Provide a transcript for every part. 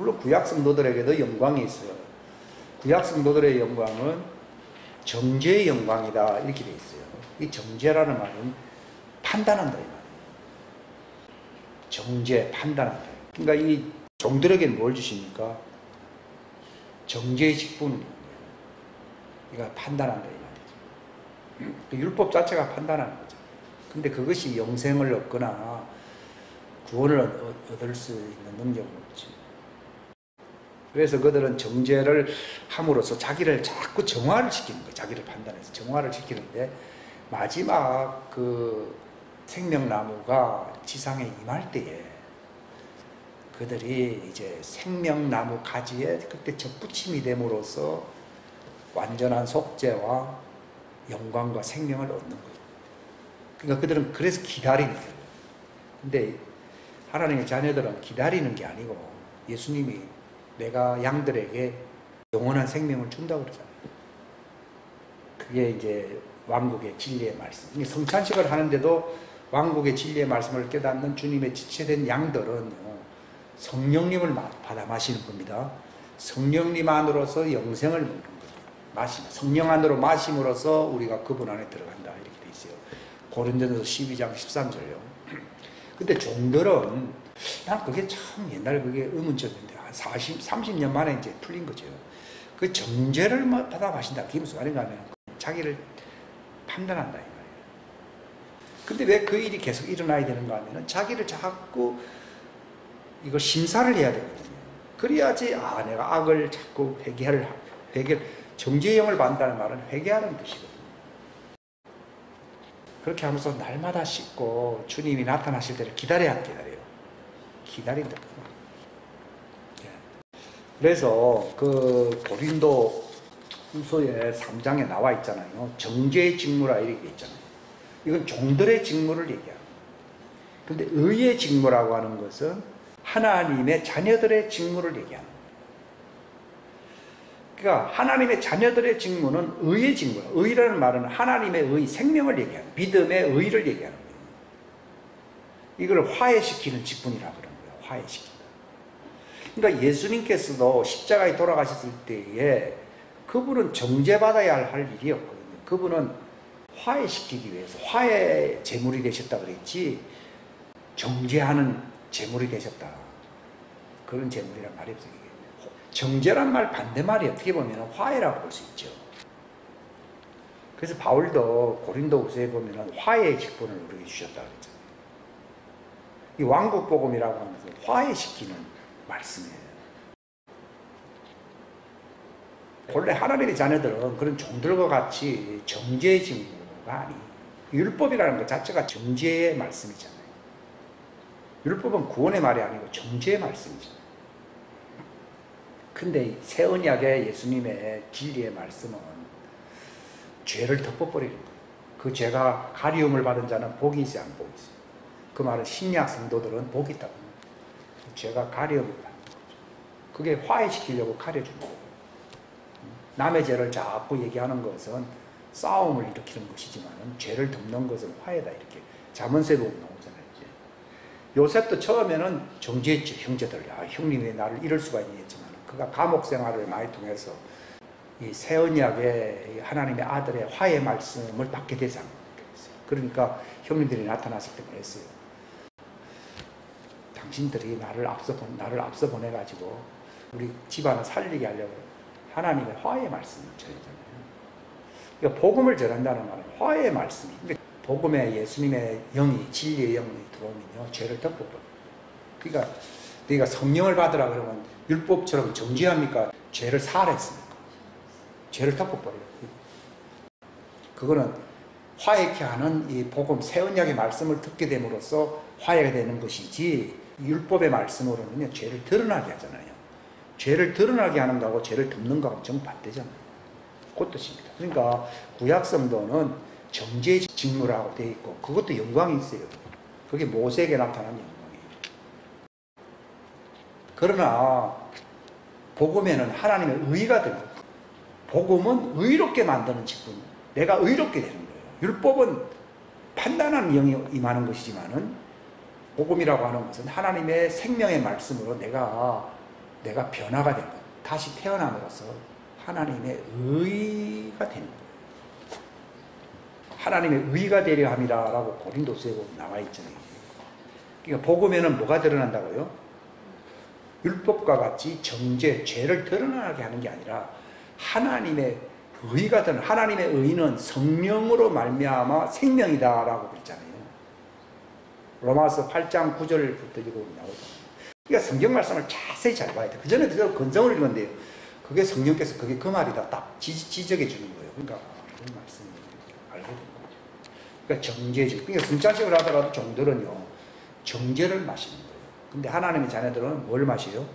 물론 구약 성도들에게도 영광이 있어요. 구약 성도들의 영광은 정죄의 영광이다 이렇게 돼 있어요. 이 정죄라는 말은 판단한다 이 말이에요. 정죄, 판단한다. 그러니까 이 종들에게는 뭘 주십니까? 정죄의 직분을 그러니까 판단한다 이 말이죠. 그 율법 자체가 판단하는 거죠. 근데 그것이 영생을 얻거나 구원을 얻을 수 있는 능력은 없지. 그래서 그들은 정죄를 함으로써 자기를 자꾸 정화를 시키는 거예요. 자기를 판단해서 정화를 시키는데 마지막 그 생명나무가 지상에 임할 때에 그들이 이제 생명나무 가지에 그때 접붙임이 됨으로써 완전한 속죄와 영광과 생명을 얻는 거예요. 그러니까 그들은 그래서 기다리는 거예요. 근데 하나님의 자녀들은 기다리는 게 아니고 예수님이 내가 양들에게 영원한 생명을 준다고 그러잖아요. 그게 이제 왕국의 진리의 말씀. 성찬식을 하는데도 왕국의 진리의 말씀을 깨닫는 주님의 지체된 양들은 성령님을 받아 마시는 겁니다. 성령님 안으로서 영생을 먹는 거예요. 성령 안으로 마심으로써 우리가 그분 안에 들어간다 이렇게 돼 있어요. 고린도전서 12장 13절요. 근데 종들은 난 그게 참 옛날에 그게 의문점인데 한 30년 만에 이제 풀린 거죠. 그 정죄를 받아 마신다. 그게 무슨 말인가 하면 자기를 판단한다 이 말이에요. 근데 왜 그 일이 계속 일어나야 되는가 하면 자기를 자꾸 이거 심사를 해야 되거든요. 그래야지 내가 악을 자꾸 정죄의 영을 받는다는 말은 회개하는 뜻이거든요. 그렇게 하면서 날마다 씻고 주님이 나타나실 때를 기다려야 기다려요. 기다린다. 그래서 그 고린도 후서의 3장에 나와 있잖아요. 정죄의 직무라 이렇게 있잖아요. 이건 종들의 직무를 얘기합니다. 근데 의의 직무라고 하는 것은 하나님의 자녀들의 직무를 얘기하는 거예요. 그러니까 하나님의 자녀들의 직무는 의의 직무예요. 의라는 말은 하나님의 의, 생명을 얘기하는 거예요. 믿음의 의를 얘기하는 거예요. 이걸 화해시키는 직분이라고 그러는 거예요. 화해시킨다. 그러니까 예수님께서도 십자가에 돌아가셨을 때에 그분은 정죄받아야 할 일이었거든요. 그분은 화해시키기 위해서 화해 제물이 되셨다 그랬지 정죄하는 제물이 되셨다. 그런 제물이란 말이 없어요. 정죄란 말 반대말이 어떻게 보면 화해라고 볼 수 있죠. 그래서 바울도 고린도후서에 보면 화해의 직분을 우리에게 주셨다 그랬잖아요. 이 왕국복음이라고 하면서 화해시키는 말씀이에요. 본래 하나님의 자녀들은 그런 종들과 같이 정죄의 직무가 아니, 율법이라는 것 자체가 정죄의 말씀이잖아요. 율법은 구원의 말이 아니고 정죄의 말씀이잖아요. 근데 새 언약의 예수님의 진리의 말씀은 죄를 덮어버리는 거예요. 그 죄가 가리움을 받은 자는 복이 있어요, 안 복이 있어요? 그 말은 신약 성도들은 복이 있다고 합니다. 죄가 가리움을 받는 거죠. 그게 화해시키려고 가려주는 거예요. 남의 죄를 자꾸 얘기하는 것은 싸움을 일으키는 것이지만 죄를 덮는 것은 화해다 이렇게 잠언서에 보면 나오잖아요. 이제. 요셉도 처음에는 정죄했죠. 형제들. 형님이 나를 이럴 수가 있니 했지만 그가 감옥 생활을 많이 통해서 이 새 언약의 하나님의 아들의 화해 말씀을 받게 되지 않았어요. 그러니까 형님들이 나타났을 때 그랬어요. 당신들이 나를 앞서 보내가지고 우리 집안을 살리게 하려고 하나님의 화해 말씀을 전하잖아요. 그러니까 복음을 전한다는 말은 화해의 말씀이. 근데 복음에 예수님의 영이 진리의 영이 들어오면요 죄를 덮어버려. 그러니까 네가 성령을 받으라 그러면 율법처럼 정죄합니까? 죄를 사하랬습니까? 죄를 덮어버려요. 그거는 화해케 하는 이 복음 새 언약의 말씀을 듣게 됨으로써 화해가 되는 것이지 율법의 말씀으로는요 죄를 드러나게 하잖아요. 죄를 드러나게 하는 거하고 죄를 덮는 거하고 정반대잖아요. 그 뜻입니다. 그러니까 구약 성도는 정죄의 직무라고 되어 있고 그것도 영광이 있어요. 그게 모세에게 나타난 영광이에요. 그러나 복음에는 하나님의 의가 되는 거예요. 복음은 의롭게 만드는 직분. 내가 의롭게 되는 거예요. 율법은 판단하는 영이 임하는 것이지만은 복음이라고 하는 것은 하나님의 생명의 말씀으로 내가 내가 변화가 되는 거예요. 다시 태어남으로써 하나님의 의가 되는 거예요. 하나님의 의가 되려 함이라라고 고린도서에 보면 나와 있잖아요. 그러니까 복음에는 뭐가 드러난다고요? 율법과 같이 정죄, 죄를 드러나게 하는 게 아니라 하나님의 의가 드러나. 하나님의 의는 성령으로 말미암아 생명이다라고 그랬잖아요. 로마서 8장 9절부터 이거 나오잖아요. 그러니까 성경 말씀을 자세히 잘 봐야 돼. 그 전에 그대로 건성을 읽었는데요. 그게 성령께서 그게 그 말이다 딱 지적해 주는 거예요. 그러니까 그런 말씀을 알게 된 거죠. 그러니까 정죄죠. 그러니까 성찬식을 하더라도 종들은요 정죄를 마시는 거예요. 근데 하나님의 자녀들은 뭘 마셔요?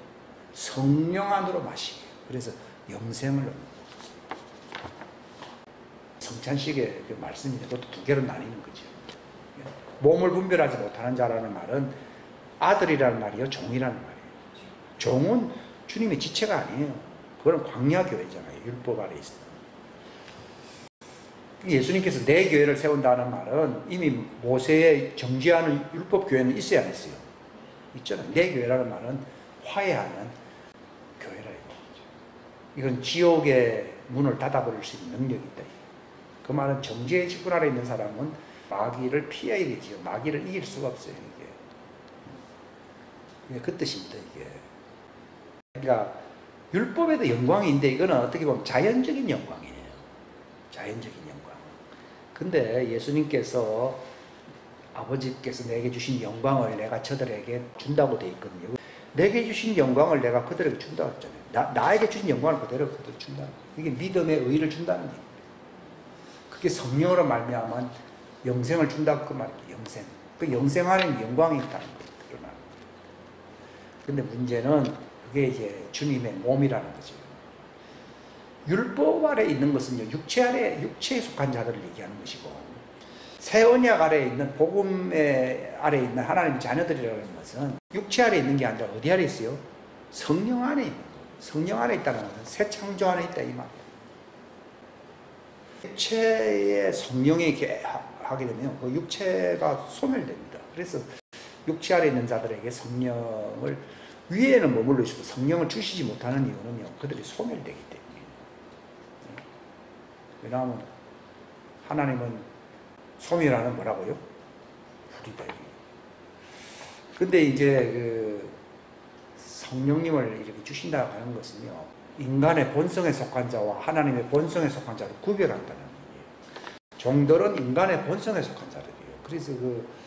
성령 안으로 마시게요. 그래서 영생을 얻는 거예요. 성찬식의 그 말씀인데 그것도 두 개로 나뉘는 거죠. 몸을 분별하지 못하는 자라는 말은 아들이라는 말이요, 종이라는 말이에요. 종은 주님의 지체가 아니에요. 그건 광야교회잖아요. 율법 아래 있어요. 예수님께서 내 교회를 세운다는 말은 이미 모세의 정죄하는 율법교회는 있어야 했어요. 있잖아요. 내 교회라는 말은 화해하는 교회라 이거죠. 이건 지옥의 문을 닫아버릴 수 있는 능력이 있다. 그 말은 정죄의 직분 아래 있는 사람은 마귀를 피해야 되지요. 마귀를 이길 수가 없어요. 이게 그 뜻입니다. 이게. 그러니까 율법에도 영광이 있는데 이거는 어떻게 보면 자연적인 영광이에요. 자연적인 영광. 근데 예수님께서 아버지께서 내게 주신 영광을 내가 저들에게 준다고 되어 있거든요. 내게 주신 영광을 내가 그들에게 준다고 했잖아요. 나에게 주신 영광을 그대로 준다. 이게 믿음의 의의를 준다는 얘기예요. 그게 성령으로 말미암아 영생을 준다고 그 말이에요. 영생. 그 영생 안에는 영광이 있다는 거예요. 근데 문제는 그게 이제 주님의 몸이라는 거죠. 율법 아래 있는 것은요, 육체에 속한 자들을 얘기하는 것이고, 새 언약 아래에 있는 복음 아래에 있는 하나님의 자녀들이라는 것은 육체 아래에 있는 게 아니라 어디 아래 있어요? 성령 안에 있는 거예요. 성령 안에 있다는 것은 새 창조 안에 있다 이 말이에요. 육체의 성령이 하게 되면 그 육체가 소멸됩니다. 그래서 육체 아래 있는 자들에게 성령을 위에는 머물러 있어도 성령을 주시지 못하는 이유는요, 그들이 소멸되기 때문에. 왜냐하면 하나님은 소멸하는 뭐라고요? 불이다. 근데 이제 그 성령님을 이렇게 주신다고 하는 것은요, 인간의 본성에 속한 자와 하나님의 본성에 속한 자를 구별한다는 얘기예요. 종들은 인간의 본성에 속한 자들이에요. 그래서 그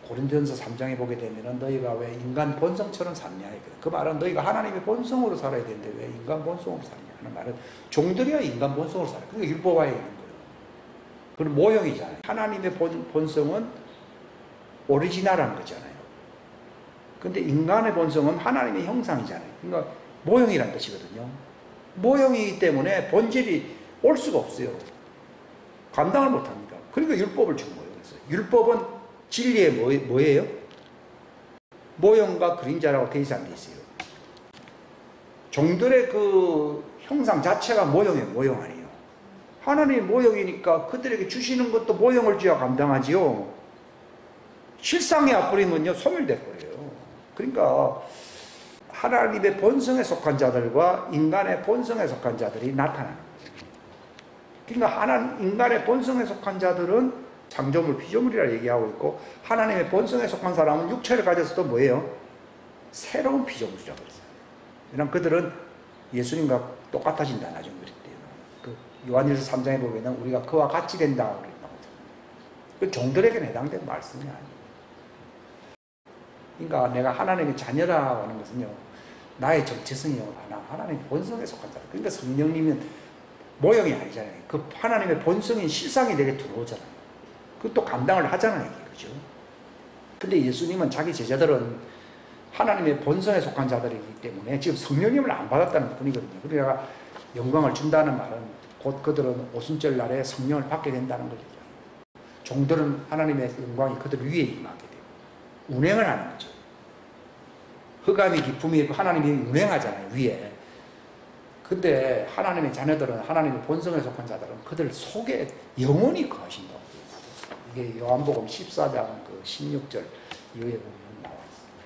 고린도전서 3장에 보게 되면은 너희가 왜 인간 본성처럼 샀냐 이거예요. 그 말은 너희가 하나님의 본성으로 살아야 되는데 왜 인간 본성으로 사냐 하는 말은 종들이야 인간 본성으로 살아요. 그러니까 율법화에 있는 거예요. 그건 모형이잖아요. 하나님의 본성은 오리지널한 거잖아요. 근데 인간의 본성은 하나님의 형상이잖아요. 그러니까 모형이란 뜻이거든요. 모형이기 때문에 본질이 올 수가 없어요. 감당을 못합니다. 그러니까 율법을 준 거예요. 그래서 율법은 진리의 뭐예요? 모형과 그림자라고 되어 있지 않으세요? 종들의 그 형상 자체가 모형이에요. 모형 아니에요. 하나님의 모형이니까 그들에게 주시는 것도 모형을 쥐어 감당하지요. 실상에 앞부리면요 소멸될 거예요. 그러니까 하나님의 본성에 속한 자들과 인간의 본성에 속한 자들이 나타나는 거예요. 그러니까 인간의 본성에 속한 자들은 창조물, 피조물이라 얘기하고 있고, 하나님의 본성에 속한 사람은 육체를 가졌어도 뭐예요? 새로운 피조물이라고 그랬어요. 왜냐하면 그들은 예수님과 똑같아진다, 나중에 그랬대요. 그 요한일서 3장에 보면 우리가 그와 같이 된다, 그랬다고. 그 종들에게는 해당된 말씀이 아니에요. 그러니까 내가 하나님의 자녀라고 하는 것은요, 나의 정체성이 하나님의 본성에 속한 자다. 그러니까 성령님은 모형이 아니잖아요. 그 하나님의 본성인 실상이 내게 들어오잖아요. 그것도 감당을 하잖아요. 그죠? 근데 예수님은 자기 제자들은 하나님의 본성에 속한 자들이기 때문에 지금 성령님을 안 받았다는 것 뿐이거든요. 그러니까 영광을 준다는 말은 곧 그들은 오순절 날에 성령을 받게 된다는 거죠. 종들은 하나님의 영광이 그들 위에 임하게 되고 운행을 하는 거죠. 흑암이 기품이 있고 하나님이 운행하잖아요. 위에. 근데 하나님의 자녀들은 하나님의 본성에 속한 자들은 그들 속에 영원히 거하신다고. 이게 요한복음 14장 그 16절 이후에 보면 나와 있습니다.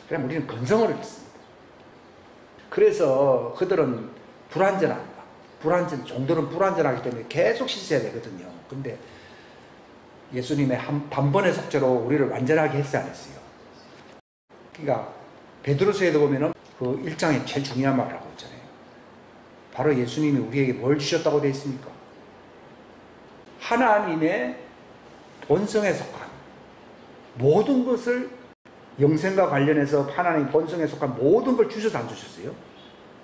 그럼 우리는 근성을 읽습니다. 그래서 그들은 불완전합니다. 종들은 불완전하기 때문에 계속 씻어야 되거든요. 근데 예수님의 단번의 속죄로 우리를 완전하게 했어, 안 했어요? 그러니까 베드로서에도 보면은 그 1장에 제일 중요한 말을 하고 있잖아요. 바로 예수님이 우리에게 뭘 주셨다고 되어 있습니까? 하나님의 본성에 속한 모든 것을, 영생과 관련해서 하나님 본성에 속한 모든 걸 주셔서 안 주셨어요?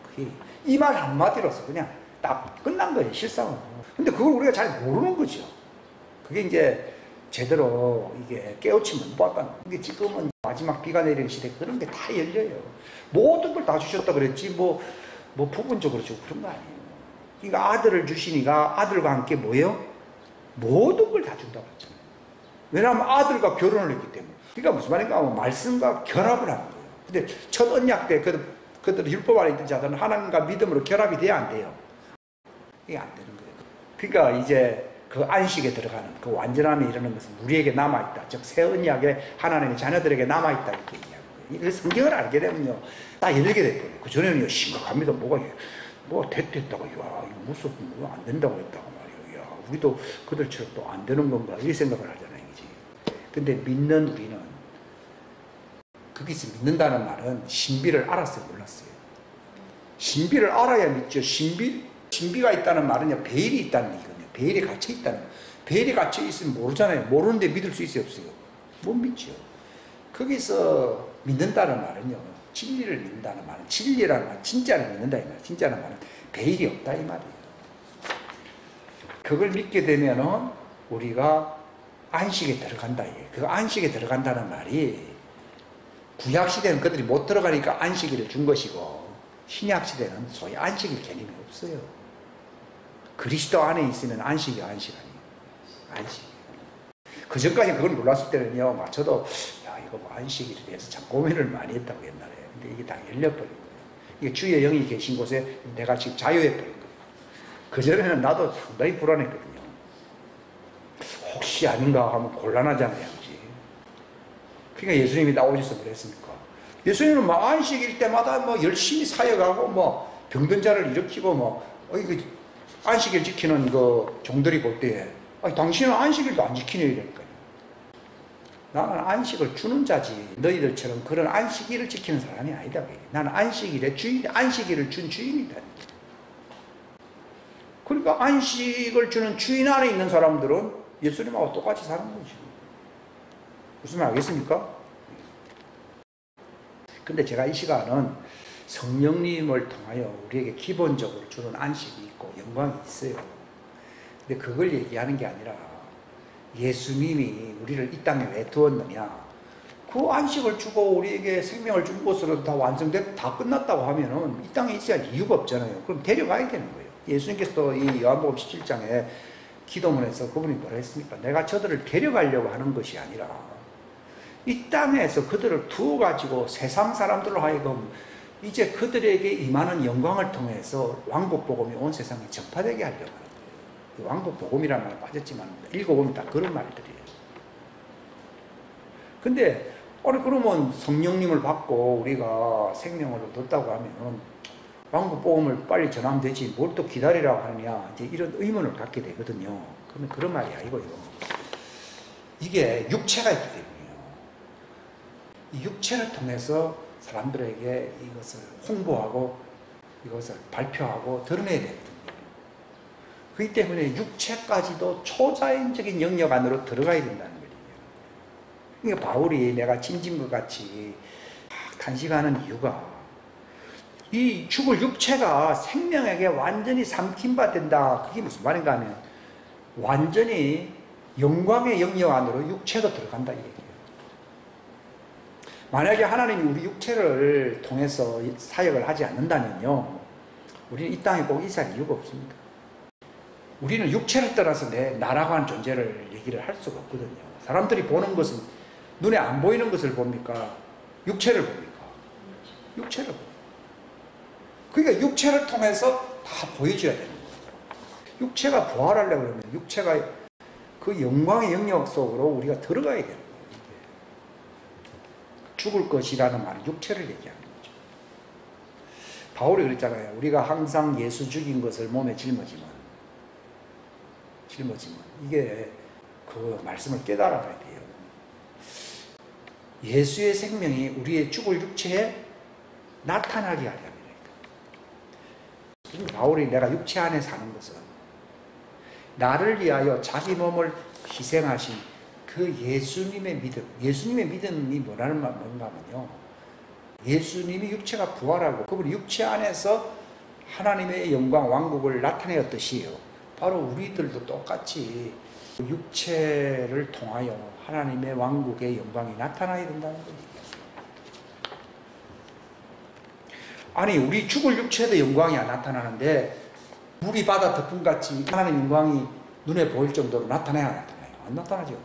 그게 이 말 한마디로서 그냥 딱 끝난 거예요, 실상은. 근데 그걸 우리가 잘 모르는 거죠. 그게 이제 제대로 이게 깨우치면 못 봤다는 거예요. 근데 지금은 마지막 비가 내리는 시대 그런 게 다 열려요. 모든 걸 다 주셨다 그랬지 뭐 부분적으로 주고 그런 거 아니에요. 그러니까 아들을 주시니까 아들과 함께 뭐예요? 모든 걸 다 준다고 했잖아요. 왜냐하면 아들과 결혼을 했기 때문에. 그러니까 무슨 말인가 하면 말씀과 결합을 하는 거예요. 근데 첫 언약 때 그들 율법 아래 있던 자들은 하나님과 믿음으로 결합이 돼야 안 돼요. 이게 안 되는 거예요. 그러니까 이제 그 안식에 들어가는 그 완전함에 이르는 것은 우리에게 남아있다. 즉 새 언약에 하나님의 자녀들에게 남아있다 이렇게 얘기하는 거예요. 이 성경을 알게 되면요 다 열리게 될 거예요. 그 전에는 심각합니다. 뭐가 됐다고 야 이거 무슨 뭐 안 된다고 했다고 말이에요. 야 우리도 그들처럼 또 안 되는 건가 이 생각을 하잖아요. 그지? 근데 믿는 우리는 거기서 믿는다는 말은 신비를 알았어요, 몰랐어요? 신비를 알아야 믿죠. 신비가 있다는 말은요 베일이 있다는 얘기거든요. 베일이 갇혀 있다는 거예요. 베일이 갇혀 있으면 모르잖아요. 모르는데 믿을 수 있어요, 없어요? 못 믿죠. 거기서 믿는다는 말은요 진리를 믿는다는 말은, 진리라는 말, 진짜를 믿는다 이 말이에요. 진짜는 말은 베일이 없다 이 말이에요. 그걸 믿게 되면은 우리가 안식에 들어간다 이게. 그 안식에 들어간다는 말이 구약 시대는 그들이 못 들어가니까 안식일을 준 것이고 신약 시대는 소위 안식일 개념이 없어요. 그리스도 안에 있으면 안식이 안식 아니에요. 안식. 그 전까지 그걸 몰랐을 때는요, 저도 야 이거 뭐 안식일에 대해서 참 고민을 많이 했다고 옛날에. 근데 이게 다 열려버린 거예요. 이게 주의 영이 계신 곳에 내가 지금 자유해버린 거예요. 그 전에는 나도 상당히 불안했거든요. 혹시 아닌가 하면 곤란하잖아요. 그지? 그러니까 예수님이 나오셔서 그랬습니까? 예수님은 막 안식일 때마다 뭐 열심히 사역하고 뭐 병든 자를 일으키고 그 안식일 지키는 그 종들이 볼 때에 당신은 안식일도 안 지키네 이러니까요. 나는 안식을 주는 자지 너희들처럼 그런 안식일을 지키는 사람이 아니다. 나는 안식일의 주인, 안식일을 준 주인이다. 그러니까 안식을 주는 주인 안에 있는 사람들은 예수님하고 똑같이 사는 거죠. 무슨 말 알겠습니까? 근데 제가 이 시간은 성령님을 통하여 우리에게 기본적으로 주는 안식이 있고 영광이 있어요. 근데 그걸 얘기하는 게 아니라 예수님이 우리를 이 땅에 왜 두었느냐, 그 안식을 주고 우리에게 생명을 준 것으로 다 완성됐고 다 끝났다고 하면은 이 땅에 있어야 할 이유가 없잖아요. 그럼 데려가야 되는 거예요. 예수님께서도 이 요한복음 17장에 기도문에서 그분이 뭐라 했습니까? 내가 저들을 데려가려고 하는 것이 아니라 이 땅에서 그들을 두어가지고 세상 사람들로 하여금 이제 그들에게 임하는 영광을 통해서 왕국복음이 온 세상에 전파되게 하려고 하는 거예요. 왕국복음이라는 말 빠졌지만 읽어보면 다 그런 말들이에요. 근데 그러면 성령님을 받고 우리가 생명을 얻었다고 하면 왕국복음을 빨리 전하면 되지 뭘 또 기다리라고 하느냐, 이제 이런 의문을 갖게 되거든요. 그러면 그런 말이 아니고요. 이게 육체가 있기 때문이에요. 이 육체를 통해서 사람들에게 이것을 홍보하고 이것을 발표하고 드러내야 되거든요. 그렇기 때문에 육체까지도 초자연적인 영역 안으로 들어가야 된다는 거예요. 그러니까 바울이 내가 짐진것 같이 탄식하는 이유가 이 죽을 육체가 생명에게 완전히 삼킴바 된다. 그게 무슨 말인가 하면 완전히 영광의 영역 안으로 육체도 들어간다 이 얘기예요. 만약에 하나님이 우리 육체를 통해서 사역을 하지 않는다면요, 우리는 이 땅에 꼭 있을 이유가 없습니다. 우리는 육체를 떠나서 내 나라고 하는 존재를 얘기를 할 수가 없거든요. 사람들이 보는 것은 눈에 안 보이는 것을 봅니까? 육체를 봅니까? 육체를 봅니다. 그러니까 육체를 통해서 다 보여줘야 되는 거예요. 육체가 부활하려고 그러면 육체가 그 영광의 영역 속으로 우리가 들어가야 되는 거예요. 죽을 것이라는 말은 육체를 얘기하는 거죠. 바울이 그랬잖아요. 우리가 항상 예수 죽인 것을 몸에 짊어지면 이게 그 말씀을 깨달아야 돼요. 예수의 생명이 우리의 죽을 육체에 나타나게 하려면, 바울이 내가 육체 안에 사는 것은 나를 위하여 자기 몸을 희생하신 그 예수님의 믿음이 뭔가 하면요, 예수님이 육체가 부활하고 그분이 육체 안에서 하나님의 영광 왕국을 나타내었듯이 바로 우리들도 똑같이 육체를 통하여 하나님의 왕국의 영광이 나타나야 된다는 거예요. 아니, 우리 죽을 육체도 영광이 나타나는데 물이 바다 덮음같이 하나님의 영광이 눈에 보일 정도로 나타나야 나타나요? 안 나타나죠.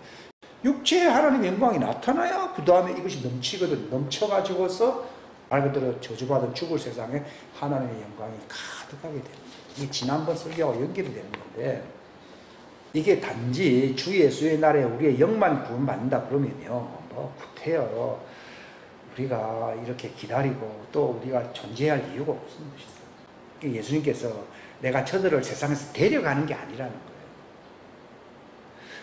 육체에 하나님의 영광이 나타나야 그 다음에 이것이 넘치거든. 넘쳐가지고서 말 그대로 저주받은 죽을 세상에 하나님의 영광이 가득하게 되는 거예요. 이게 지난번 설교하고 연결이 되는 건데, 이게 단지 주 예수의 날에 우리의 영만 구원받는다 그러면요, 뭐 구태여 우리가 이렇게 기다리고 또 우리가 존재할 이유가 없는 것이죠. 예수님께서 내가 저들을 세상에서 데려가는 게 아니라는 거예요.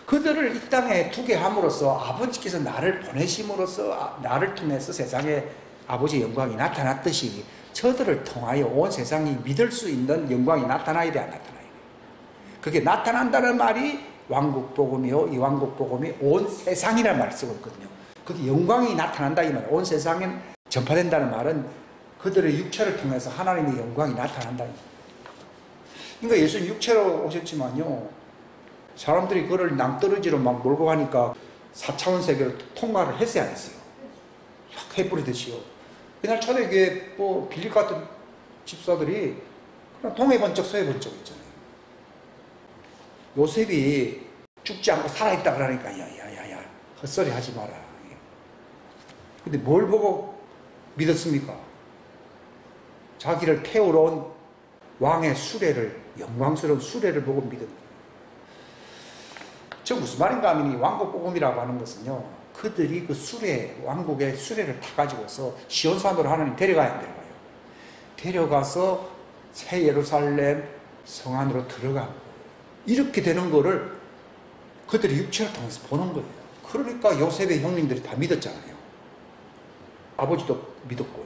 그들을 이 땅에 두게 함으로써 아버지께서 나를 보내심으로써 나를 통해서 세상에 아버지의 영광이 나타났듯이 저들을 통하여 온 세상이 믿을 수 있는 영광이 나타나야 돼, 안 나타나야 돼? 그게 나타난다는 말이 왕국복음이요, 이 왕국복음이 온 세상이라는 말을 쓰고 있거든요. 그게 영광이 나타난다 이 말이에요. 온 세상에 전파된다는 말은 그들의 육체를 통해서 하나님의 영광이 나타난다. 그러니까 예수님 육체로 오셨지만요, 사람들이 그를 낭떠러지로 막 몰고 가니까 4차원 세계를 통과를 했어야 했어요. 막 해버리듯이요. 그날 초대교회 뭐 빌립 같은 집사들이 그냥 동해 번쩍 서해 번쩍 있잖아요. 요셉이 죽지 않고 살아있다 그러니까 야야야야 헛소리 하지 마라. 근데 뭘 보고 믿었습니까? 자기를 태우러 온 왕의 수레를, 영광스러운 수레를 보고 믿었다. 저 무슨 말인가 하면 이 왕국복음이라고 하는 것은요, 그들이 그 수레, 왕국의 수레를 타가지고서 시온산으로 하나님 데려가야 안 데려가요. 데려가서 새 예루살렘 성 안으로 들어가는 거예요. 이렇게 되는 거를 그들이 육체를 통해서 보는 거예요. 그러니까 요셉의 형님들이 다 믿었잖아요. 아버지도 믿었고요.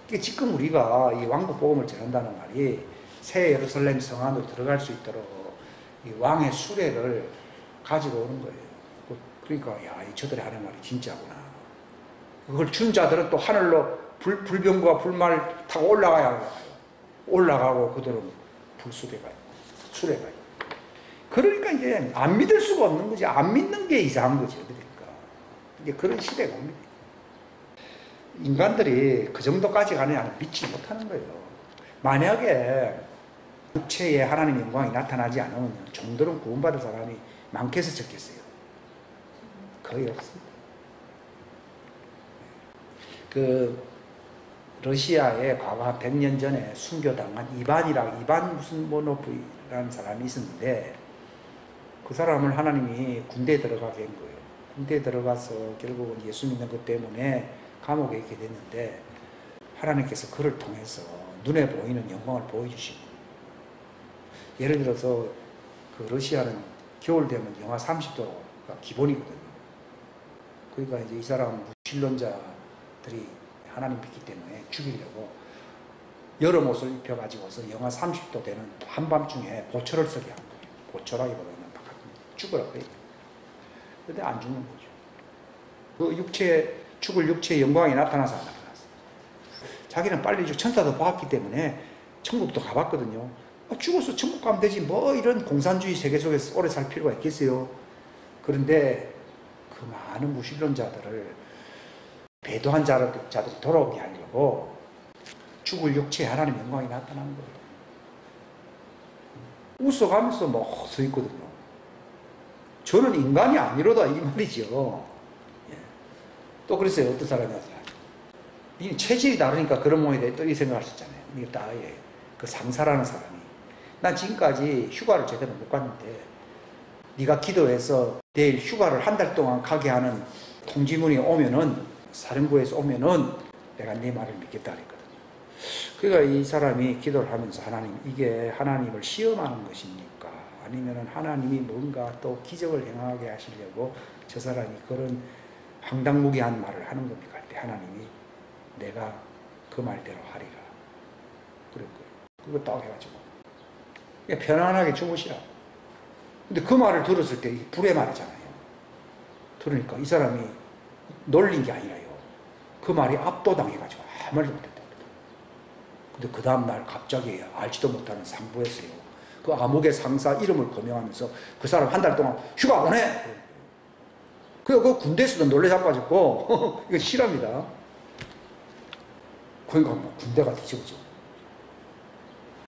그러니까 지금 우리가 이 왕국복음을 전한다는 말이 새 예루살렘 성 안으로 들어갈 수 있도록 이 왕의 수레를 가지고 오는 거예요. 그러니까 야, 저들이 하는 말이 진짜구나. 그걸 준 자들은 또 하늘로 불병과 불말 타고 올라가고 그들은 수레가요. 그러니까 이제 안 믿을 수가 없는 거지. 안 믿는 게 이상한 거죠. 그러니까 이제 그런 시대가 옵니다. 인간들이 그 정도까지 가느냐 믿지 못하는 거예요. 만약에 육체에 하나님의 영광이 나타나지 않으면 종들은 구원받을 사람이 많겠어 적겠어요? 거의 없습니다. 그 러시아에 과거 한 100년 전에 순교당한 이반 무슨 모노프라는 사람이 있었는데, 그 사람을 하나님이 군대에 들어가게 한 거예요. 군대에 들어가서 결국은 예수 믿는 것 때문에 감옥에 있게 됐는데, 하나님께서 그를 통해서 눈에 보이는 영광을 보여주시고, 예를 들어서 그 러시아는 겨울 되면 영하 30도가 기본이거든요. 그러니까 이제 이 사람 무신론자들이 하나님 믿기 때문에 죽이려고 여름 옷을 입혀가지고서 영하 30도 되는 한밤중에 보초를 쓰게 한 거예요. 보초라기보다는 죽으라고 해요. 근데 안 죽는 거죠. 그 죽을 육체의 영광이 나타나서 안 나타났어요. 자기는 빨리 천사도 봤기 때문에 천국도 가봤거든요. 죽어서 천국 가면 되지 뭐 이런 공산주의 세계 속에서 오래 살 필요가 있겠어요. 그런데 그 많은 무신론자들을 배도한 자들이 돌아오게 하려고 죽을 육체에 하나님의 영광이 나타나는 거예요. 웃어가면서 뭐 서 있거든요. 저는 인간이 아니로다 이 말이죠. 예. 또 그랬어요. 어떤 사람이 하세요. 이 체질이 다르니까 그런 모양이 돼. 또 이 생각을 하셨잖아요. 이게 다 그 상사라는 사람이, 난 지금까지 휴가를 제대로 못 갔는데 네가 기도해서 내일 휴가를 한 달 동안 가게 하는 통지문이 오면은, 사령부에서 오면은 내가 네 말을 믿겠다 그랬거든요. 그러니까 이 사람이 기도를 하면서 하나님, 이게 하나님을 시험하는 것입니까? 아니면은 하나님이 뭔가 또 기적을 행하게 하시려고 저 사람이 그런 황당무계한 말을 하는 겁니까? 할 때 하나님이 내가 그 말대로 하리라. 그랬고요. 그거 딱 해가지고 그냥 편안하게 주무시라. 근데 그 말을 들었을 때 불의 말이잖아요. 그러니까 이 사람이 놀린 게 아니라요. 그 말이 압도당해가지고 아무 말도 못했다. 근데 그 다음날 갑자기 알지도 못하는 상부했어요. 그 암흑의 상사 이름을 거명하면서 그 사람 한 달 동안 휴가 보내! 그 군대에서도 놀래 자빠졌고, 이거 실합니다. 그러니까 뭐 군대가 뒤집어져.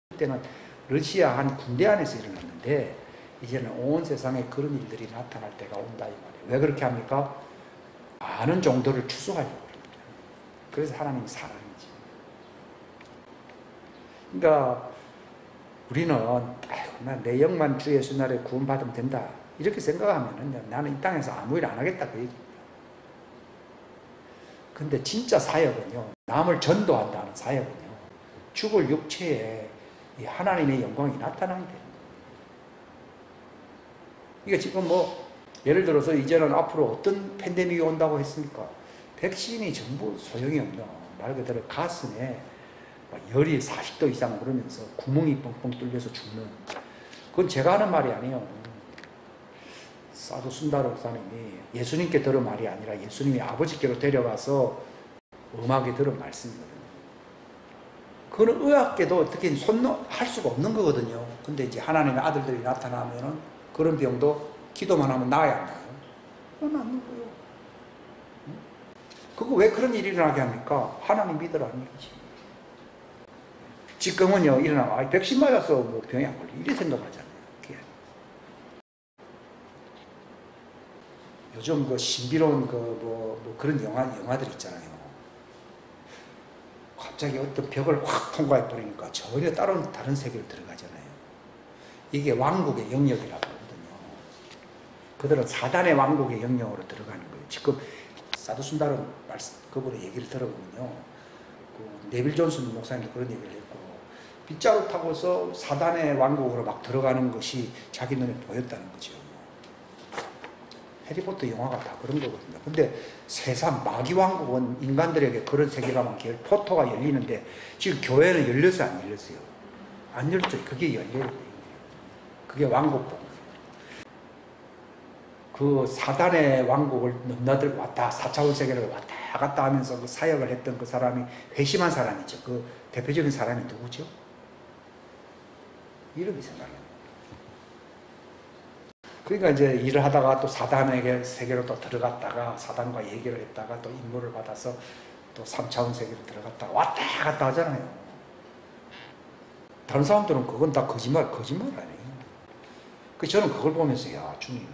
그때는 러시아 한 군대 안에서 일어났는데, 이제는 온 세상에 그런 일들이 나타날 때가 온다, 이 말이에요. 왜 그렇게 합니까? 많은 종들을 추수하려고 합니다. 그래서 하나님이 사랑이지. 그러니까, 우리는, 내 영만 주 예수 나라에 구원받으면 된다. 이렇게 생각하면 나는 이 땅에서 아무 일 안 하겠다. 그 얘기입니다. 근데 진짜 사역은요, 남을 전도한다는 사역은요, 죽을 육체에 이 하나님의 영광이 나타나야 돼요. 이게 지금 뭐, 예를 들어서 이제는 앞으로 어떤 팬데믹이 온다고 했습니까? 백신이 전부 소용이 없는, 말 그대로 가슴에 열이 40도 이상 오르면서 구멍이 뻥뻥 뚫려서 죽는, 그건 제가 하는 말이 아니에요. 사도 순다로 목사님이 예수님께 들은 말이 아니라 예수님이 아버지께로 데려가서 음하게 들은 말씀이거든요. 그거는 의학계도 어떻게 할 수가 없는 거거든요. 근데 이제 하나님의 아들들이 나타나면은 그런 병도 기도만 하면 나아야 한다요. 그건 낫는 거예요. 그거 왜 그런 일이 일어나게 합니까? 하나님 믿으라는 얘기지. 지금은요, 일어나면, 백신 맞아서 뭐 병이 안 걸려. 이렇게 생각하잖아요. 요즘 그 신비로운 그런 영화들 있잖아요. 갑자기 어떤 벽을 확 통과해 버리니까 전혀 다른 세계로 들어가잖아요. 이게 왕국의 영역이라고 하거든요. 그들은 사단의 왕국의 영역으로 들어가는 거예요. 지금 사도 순다른 그분의 얘기를 들어보면요. 그 네빌 존슨 목사님도 그런 얘기를 했고, 빗자루 타고서 사단의 왕국으로 막 들어가는 것이 자기 눈에 보였다는 거죠. 해리포터 영화가 다 그런 거거든요. 근데 세상 마귀왕국은 인간들에게 그런 세계관만 포토가 열리는데 지금 교회는 열렸어요, 안 열렸어요? 안 열렸죠. 그게 열려요. 그게 왕국복. 그 사단의 왕국을 넘나들고 왔다, 4차원 세계를 왔다 갔다 하면서 그 사역을 했던 그 사람이 회심한 사람이죠. 그 대표적인 사람이 누구죠? 이름이 생각나요. 그러니까 이제 일을 하다가 또 사단에게 세계로 또 들어갔다가 사단과 얘기를 했다가 또 임무를 받아서 또 3차원 세계로 들어갔다가 왔다 갔다 하잖아요. 다른 사람들은 그건 다 거짓말 아니에요. 그 저는 그걸 보면서, 야, 주님,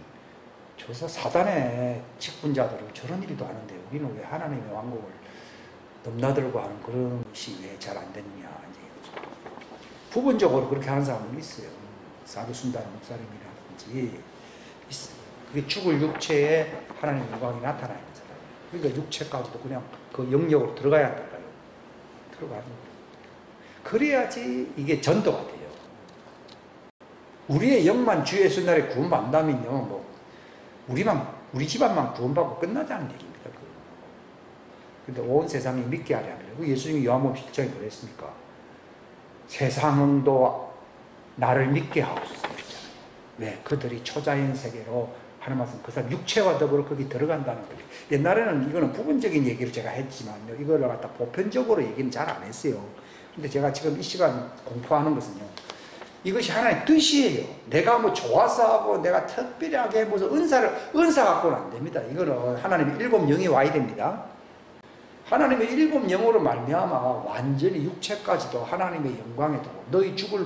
저 사단의 직분자들은 저런 일도 하는데 우리는 왜 하나님의 왕국을 넘나들고 하는 그런 것이 왜 잘 안 되느냐. 이제 부분적으로 그렇게 하는 사람은 있어요. 사도 순다는 목사님이라든지 있어요. 그게 죽을 육체에 하나님의 영광이 나타나는 사람이에요. 그러니까 육체까지도 그냥 그 영역으로 들어가야 한다고요. 들어가는 거예요. 그래야지 이게 전도가 돼요. 우리의 영만 주 예수 날에 구원받는다면요, 뭐 우리 집안만 구원받고 끝나자는 얘기입니다. 근데 온 세상이 믿게 하려 하면, 예수님이 요한복음 7장에 그랬습니까? 세상도 나를 믿게 하옵소서. 왜? 그들이 초자연 세계로 하는 말씀, 그 사람 육체와 더불어 거기 들어간다는 거예요. 옛날에는 이거는 부분적인 얘기를 제가 했지만요, 이걸 갖다 보편적으로 얘기는 잘 안 했어요. 근데 제가 지금 이 시간 공부하는 것은요, 이것이 하나의 뜻이에요. 내가 뭐 좋아서 하고 내가 특별하게 무슨 은사 갖고는 안 됩니다. 이거는 하나님의 일곱 영이 와야 됩니다. 하나님의 일곱 영으로 말미암아 완전히 육체까지도 하나님의 영광에 두고 너희 죽을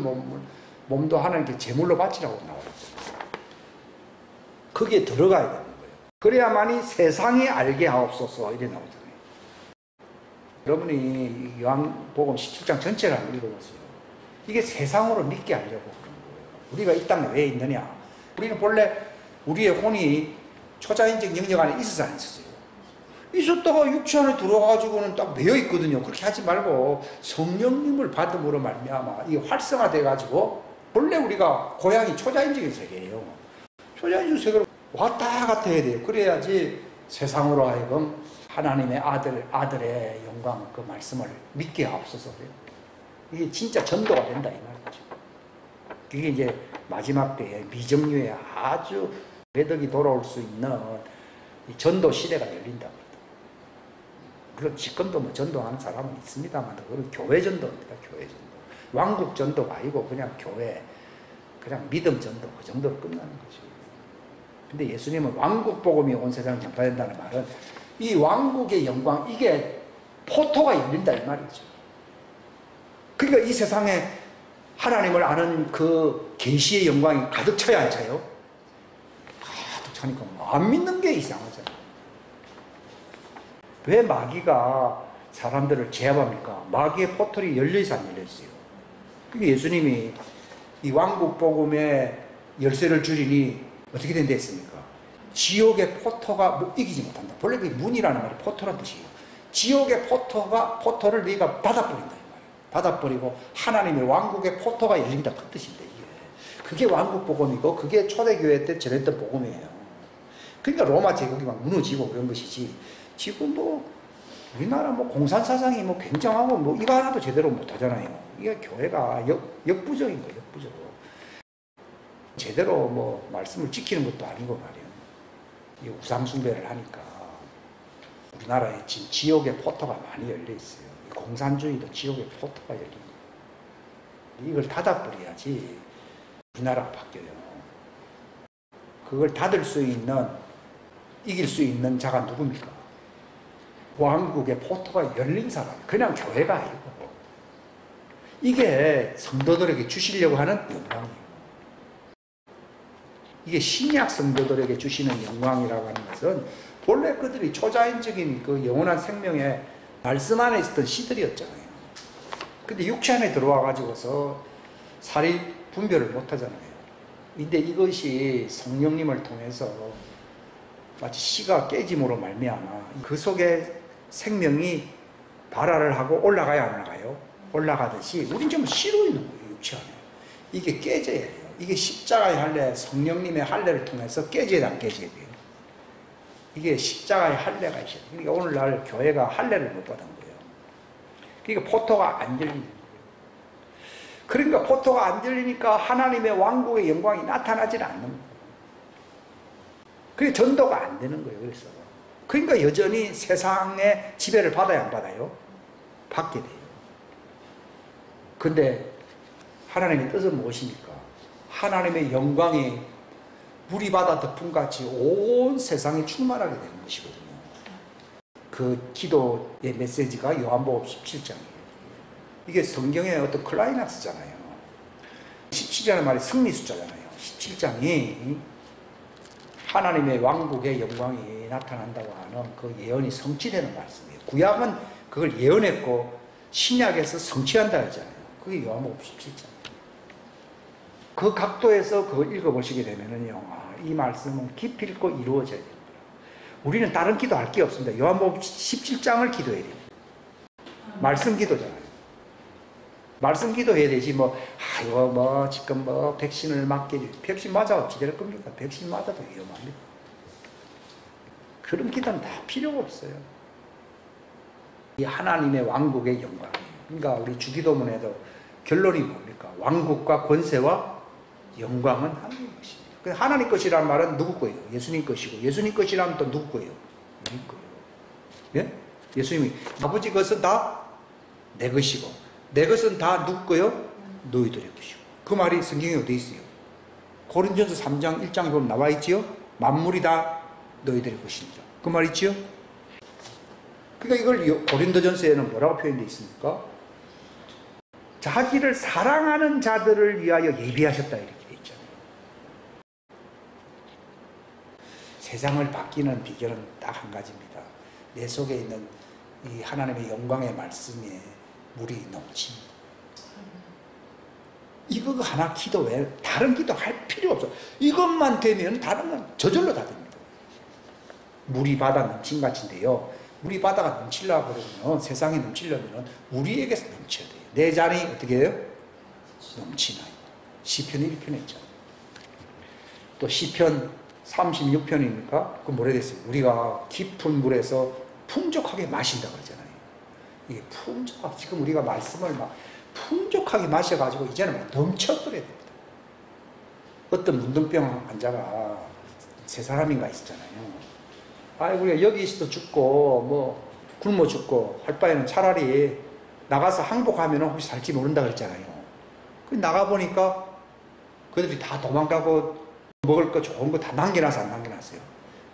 몸도 하나님께 제물로 바치라고 나와요. 거기에 들어가야 되는 거예요. 그래야만이 세상이 알게 하옵소서 이래 나오잖아요. 여러분이 요한복음 17장 전체를 한번 읽어보세요. 이게 세상으로 믿게 하려고 그런 거예요. 우리가 이 땅에 왜 있느냐? 우리는 본래 우리의 혼이 초자연적 영역 안에 있어서 안 있었어요. 있었다가 육체 안에 들어와가지고는 딱 매여 있거든요. 그렇게 하지 말고 성령님을 받음으로 말미암아 이게 활성화돼가지고, 원래 우리가 고향이 초자연적인 세계예요. 초자연적인 세계로 왔다 갔다 해야 돼요. 그래야지 세상으로 하여금 하나님의 아들의 영광, 그 말씀을 믿게 하옵소서. 그래요. 이게 진짜 전도가 된다 이 말이죠. 그게 이제 마지막 때에 미정류에 아주 매덕이 돌아올 수 있는 이 전도 시대가 열린다. 물론 지금도 뭐 전도하는 사람은 있습니다만, 그건 교회 전도입니다. 교회 전도. 왕국 전도가 아니고 그냥 교회, 그냥 믿음 전도, 그 정도로 끝나는 거죠. 근데 예수님은 왕국 복음이 온 세상을 전파된다는 말은 이 왕국의 영광, 이게 포토가 열린다 이 말이죠. 그러니까 이 세상에 하나님을 아는 그 계시의 영광이 가득 차야 안 차요? 가득 차니까 안 믿는 게 이상하잖아요. 왜 마귀가 사람들을 제압합니까? 마귀의 포털이 열려있어 안 열려있어요? 그게 예수님이 이 왕국 복음에 열쇠를 주리니 어떻게 된다 했습니까? 지옥의 포터가 뭐 이기지 못한다. 본래 그 문이라는 말이 포터란 뜻이에요. 지옥의 포터를 네가 닫아버린다 이 말이에요. 닫아버리고 하나님의 왕국의 포터가 열린다 그 뜻인데, 이게 그게 왕국 복음이고 그게 초대교회 때 전했던 복음이에요. 그러니까 로마 제국이 막 무너지고 그런 것이지, 지금 뭐 우리나라 뭐 공산사상이 뭐 굉장하고 뭐 이거 하나도 제대로 못하잖아요. 이게 교회가 역부족인 거예요. 역부족. 제대로 뭐 말씀을 지키는 것도 아니고 말이에요. 이 우상숭배를 하니까 우리나라에 지금 지옥의 포토가 많이 열려 있어요. 공산주의도 지옥의 포토가 열린 거예요. 이걸 닫아버려야지 우리나라가 바뀌어요. 그걸 닫을 수 있는, 이길 수 있는 자가 누굽니까? 왕국의 포토가 열린 사람, 그냥 교회가 아니고, 이게 성도들에게 주시려고 하는 영광이에요. 이게 신약 성도들에게 주시는 영광이라고 하는 것은 본래 그들이 초자연적인 그 영원한 생명의 말씀 안에 있었던 시들이었잖아요. 근데 육체 안에 들어와 가지고서 사리 분별을 못 하잖아요. 근데 이것이 성령님을 통해서 마치 씨가 깨짐으로 말미암아 그 속에 생명이 발화를 하고 올라가야 안 올라가요? 올라가듯이 우린 좀 씨로 있는 거예요. 육체 안에. 이게 깨져야 해요. 이게 십자가의 할례, 성령님의 할례를 통해서 깨져야 안 깨져야 돼요. 이게 십자가의 할례가 있어요. 그러니까 오늘날 교회가 할례를 못 받은 거예요. 그러니까 포토가 안 열리는 거예요. 그러니까 포토가 안 열리니까 하나님의 왕국의 영광이 나타나질 않는 거예요. 그게 전도가 안 되는 거예요. 그래서 그러니까 여전히 세상의 지배를 받아야 안 받아요? 받게 돼요. 근데 하나님의 뜻은 무엇입니까? 하나님의 영광이 물이 바다 덮음같이 온 세상에 충만하게 되는 것이거든요. 그 기도의 메시지가 요한복음 17장이에요. 이게 성경의 어떤 클라이막스잖아요. 17장의 말이 승리 숫자잖아요. 17장이 하나님의 왕국의 영광이 나타난다고 하는 그 예언이 성취되는 말씀이에요. 구약은 그걸 예언했고 신약에서 성취한다 했잖아요. 그게 요한복음 17장. 그 각도에서 그걸 읽어보시게 되면은요, 이 말씀은 깊이 읽고 이루어져야 됩니다. 우리는 다른 기도 할 게 없습니다. 요한복음 17장을 기도해야 됩니다. 말씀 기도잖아요. 말씀 기도해야 되지, 이거 지금 백신을 백신 맞아 어찌 될 겁니까? 백신 맞아도 위험합니다. 그런 기도는 다 필요가 없어요. 이 하나님의 왕국의 영광이에요. 그러니까 우리 주기도문에도 결론이 뭡니까? 왕국과 권세와 영광은 하나님 것입니다. 하나님 것이라는 말은 누구 거예요? 예수님 것이고, 예수님 것이라면 또 누구 거예요? 우리 거예요. 예? 예수님이 아버지 것은 다 내 것이고, 내 것은 다 누구 거예요? 너희들의 것이고. 그 말이 성경에 어디 있어요? 고린도전서 3장 1장에 보면 나와 있지요? 만물이 다 너희들의 것입니다. 그 말 있지요? 그러니까 이걸 고린도전서에는 뭐라고 표현되어 있습니까? 자기를 사랑하는 자들을 위하여 예비하셨다 이렇게 되어 있잖아요. 세상을 바뀌는 비결은 딱 한 가지입니다. 내 속에 있는 이 하나님의 영광의 말씀에 물이 넘칩니다. 이거 하나 기도 외에 다른 기도 할 필요 없어. 이것만 되면 다른 건 저절로 다 됩니다. 물이 바다 넘친 같은데요. 우리 바다가 넘치려고 그러면, 세상에 넘치려면 우리에게서 넘쳐야 돼요. 내 잔이 어떻게 해요? 넘치나요. 시편 1편에 있잖아요. 또 시편 36편이니까 그 뭐래 됐어요? 우리가 깊은 물에서 풍족하게 마신다 그러잖아요. 이게 풍족하게, 지금 우리가 말씀을 막 풍족하게 마셔가지고 이제는 막 넘쳐버려야 됩니다. 어떤 문둥병 환자가 세 사람인가 있었잖아요. 아이고, 우리가 여기 있어도 죽고, 뭐, 굶어 죽고, 할 바에는 차라리 나가서 항복하면 혹시 살지 모른다 그랬잖아요. 그 나가보니까 그들이 다 도망가고 먹을 거 좋은 거 다 남겨놔서 안 남겨놨어요.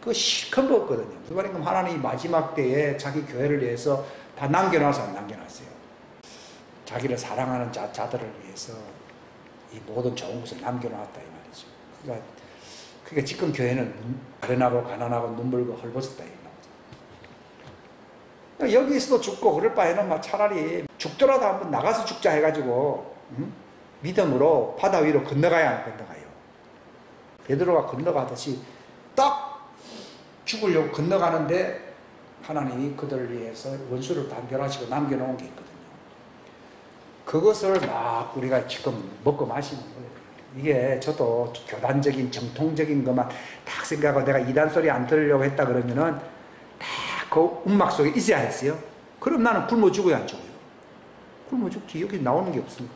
그거 실컷 먹었거든요. 그 말인가 하나님이 마지막 때에 자기 교회를 위해서 다 남겨놔서 안 남겨놨어요. 자기를 사랑하는 자들을 위해서 이 모든 좋은 것을 남겨놨다 이 말이죠. 그러니까 지금 교회는 아련하고 가난하고 눈물고 헐벗었다 이 말이죠. 여기서도 죽고 그럴 바에는 막 차라리 죽더라도 한번 나가서 죽자 해가지고 믿음으로 바다 위로 건너가야 안 건너가요. 베드로가 건너가듯이 딱 죽으려고 건너가는데 하나님이 그들을 위해서 원수를 단결하시고 남겨놓은 게 있거든요. 그것을 막 우리가 지금 먹고 마시는 거예요. 이게 저도 교단적인 정통적인 것만 딱 생각하고 내가 이단 소리 안 들으려고 했다 그러면은 다 그 음악 속에 있어야 했어요. 그럼 나는 굶어 죽어야 안 죽어요. 굶어 죽지. 여기 나오는 게 없으니까.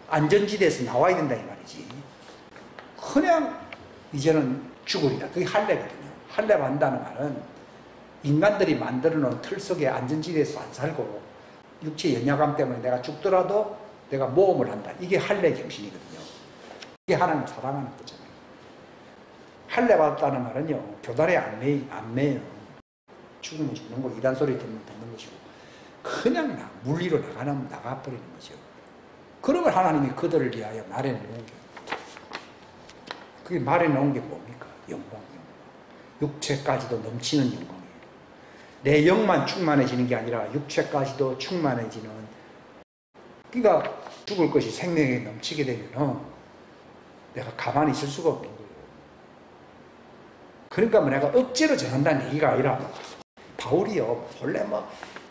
안전지대에서 나와야 된다 이 말이지. 그냥 이제는 죽으리라. 그게 할례거든요. 할례가 한다는 말은 인간들이 만들어 놓은 틀 속에 안전지대에서 안 살고 육체 연약함 때문에 내가 죽더라도 내가 모험을 한다. 이게 할례 정신이거든요. 이게 하나님 사랑하는 거잖아요. 할례 받았다는 말은요, 교단에 안 매요. 죽으면 죽는 거, 이단 소리 듣는 것이고, 그냥 물리로 나가버리는 거죠. 그러면 하나님이 그들을 위하여 마련해 놓은 게, 그게 마련해 놓은 게 뭡니까? 영광. 육체까지도 넘치는 영광이에요. 내 영만 충만해지는 게 아니라 육체까지도 충만해지는. 그러니까 죽을 것이 생명에 넘치게 되면 내가 가만히 있을 수가 없는 거예요. 그러니까 뭐 내가 억지로 전한다는 얘기가 아니라, 바울이요, 원래 뭐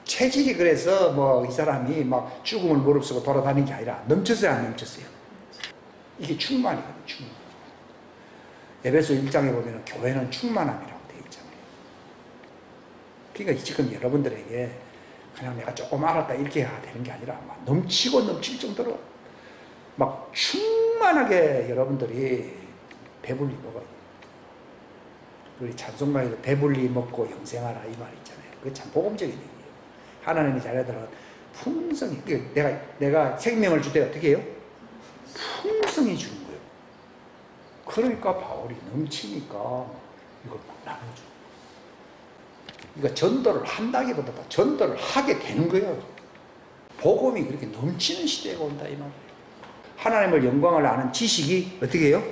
체질이 그래서 뭐 이 사람이 막 죽음을 무릅쓰고 돌아다니는 게 아니라 넘쳤어요, 안 넘쳤어요? 이게 충만이거든요, 충만. 에베소 1장에 보면 교회는 충만함이라고 되어 있잖아요. 그러니까 지금 여러분들에게 그냥 내가 조금 알았다 이렇게 해야 되는 게 아니라 막 넘치고 넘칠 정도로 막 충만하게 여러분들이 배불리 먹어요. 우리 찬송가에도 배불리 먹고 영생하라 이 말 있잖아요. 그게 참 복음적인 얘기예요. 하나님이 자녀들은 풍성히, 내가 생명을 줄 때 어떻게 해요? 풍성히 주는 거예요. 그러니까 바울이 넘치니까 이걸 막 나눠줘. 그러니까 전도를 한다기보다 전도를 하게 되는 거예요. 복음이 그렇게 넘치는 시대가 온다 이 말이에요. 하나님을 영광을 아는 지식이 어떻게 해요?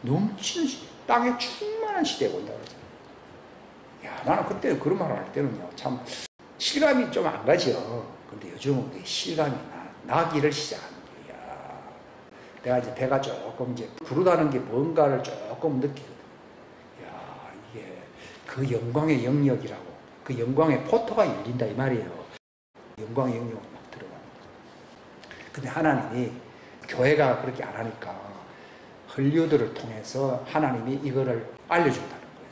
넘치는 시대. 땅에 충만한 시대가 온다 그러잖아요. 야, 나는 그때 그런 말을 할 때는요, 참 실감이 좀 안 가죠. 근데 요즘은 실감이 나기를 시작하는 거야. 내가 이제 배가 조금 이제 부르다는 게 뭔가를 조금 느끼거든. 야, 이게 그 영광의 영역이라고, 그 영광의 포토가 열린다 이 말이에요. 영광의 영역을 막 들어가는 거예요. 근데 하나님이 교회가 그렇게 안 하니까 헐리우드를 통해서 하나님이 이거를 알려준다는 거예요.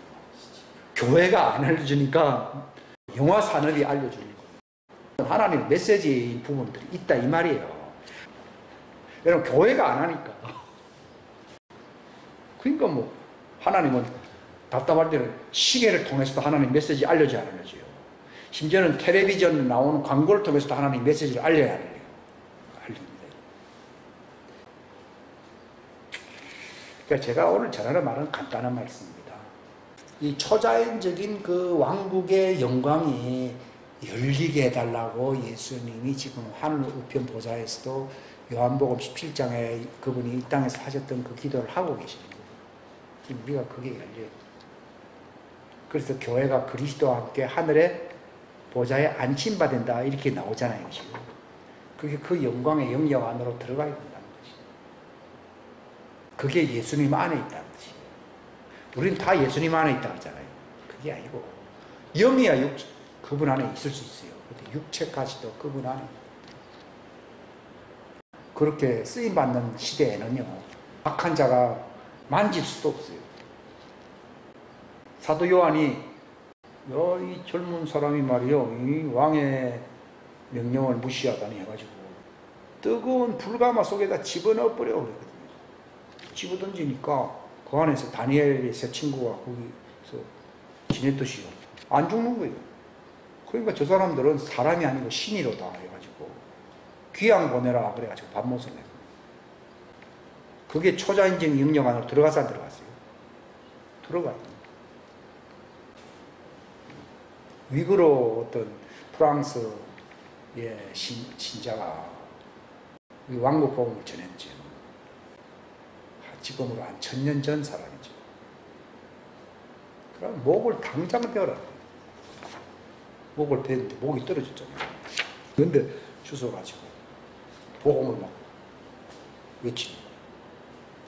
교회가 안 알려주니까 영화 산업이 알려주는 거예요. 하나님 메시지 부분들이 있다 이 말이에요. 여러분, 교회가 안 하니까. 그러니까 뭐 하나님은 답답할 때는 시계를 통해서도 하나님 메시지 알려줘야 안 알려줘요. 심지어는 텔레비전에 나오는 광고를 통해서도 하나님 메시지를 알려야 알려요. 알립니다. 그러니까 제가 오늘 전하는 말은 간단한 말씀입니다. 이 초자연적인 그 왕국의 영광이 열리게 해달라고 예수님이 지금 하늘 우편 보좌에서도 요한복음 17장에 그분이 이 땅에서 하셨던 그 기도를 하고 계시는 거예요. 지금 우리가 그게 열려요. 그래서 교회가 그리스도와 함께 하늘의 보좌에 안심받는다 이렇게 나오잖아요. 지금. 그게 그 영광의 영역 안으로 들어가야 된다는 것이죠. 그게 예수님 안에 있다는 것이에요. 우리는 다 예수님 안에 있다고 하잖아요. 그게 아니고 영이야 그분 안에 있을 수 있어요. 근데 육체까지도 그분 안에. 그렇게 쓰임받는 시대에는요, 악한 자가 만질 수도 없어요. 사도 요한이, 이 젊은 사람이 말이요, 이 왕의 명령을 무시하다니 해가지고, 뜨거운 불가마 속에다 집어넣어 버려 그랬거든요. 집어 던지니까, 그 안에서 다니엘의 세 친구가 거기서 지냈듯이요. 안 죽는 거예요. 그러니까 저 사람들은 사람이 아니고 신이로다 해가지고, 귀양 보내라 그래가지고 밥못을 내고. 그게 초자연적 영역 안으로 들어가서 안 들어갔어요? 들어가요. 위그로 어떤 프랑스의 신자가 왕국 복음을 전했죠. 지금으로 한 1000년 전 사람이죠. 그럼 목을 당장 베어라. 목을 베는데 목이 떨어졌잖아요. 그런데 주워가지고 복음을 막 외치는 거예요.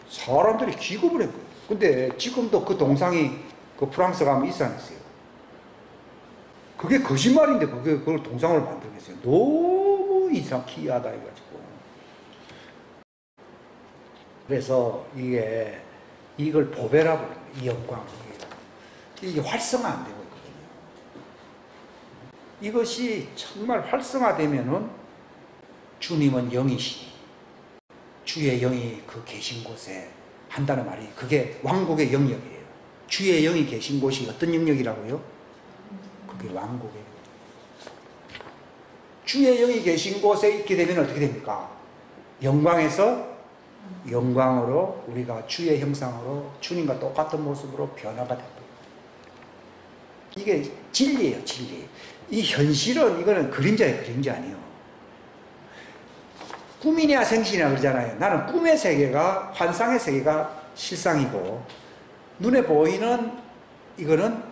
사람들이 기겁을 한 거예요. 근데 지금도 그 동상이 그 프랑스 가면 있어 안 있어요? 그게 거짓말인데 그걸 동상으로 만들겠어요. 너무 기이하다 해가지고. 그래서 이걸 보배라고 그래요. 이 영광. 이게 활성화 안 되고 있거든요. 이것이 정말 활성화되면은 주님은 영이시니 주의 영이 그 계신 곳에 한다는 말이 그게 왕국의 영역이에요. 주의 영이 계신 곳이 어떤 영역이라고요? 그게 왕국이에요. 주의 영이 계신 곳에 있게 되면 어떻게 됩니까? 영광에서 영광으로 우리가 주의 형상으로 주님과 똑같은 모습으로 변화가 됩니다. 이게 진리예요, 진리. 이 현실은 이거는 그림자예요, 그림자 아니에요. 꿈이냐 생시냐 그러잖아요. 나는 꿈의 세계가 환상의 세계가 실상이고 눈에 보이는 이거는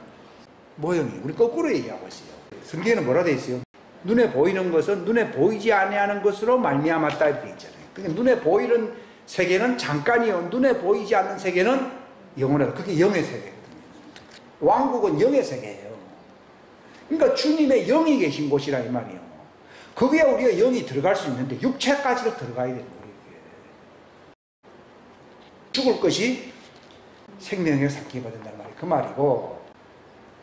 모형이 우리 거꾸로 얘기하고 있어요. 성경에는 뭐라 되어 있어요? 눈에 보이는 것은 눈에 보이지 아니하는 것으로 말미암았다 이렇게 있잖아요. 그러니까 눈에 보이는 세계는 잠깐이요. 눈에 보이지 않는 세계는 영원하다. 그게 영의 세계거든요. 왕국은 영의 세계예요. 그러니까 주님의 영이 계신 곳이라 이 말이에요. 거기에 우리가 영이 들어갈 수 있는데 육체까지도 들어가야 되는 거예요. 죽을 것이 생명을 삼키게 받는다는 말이 그 말이고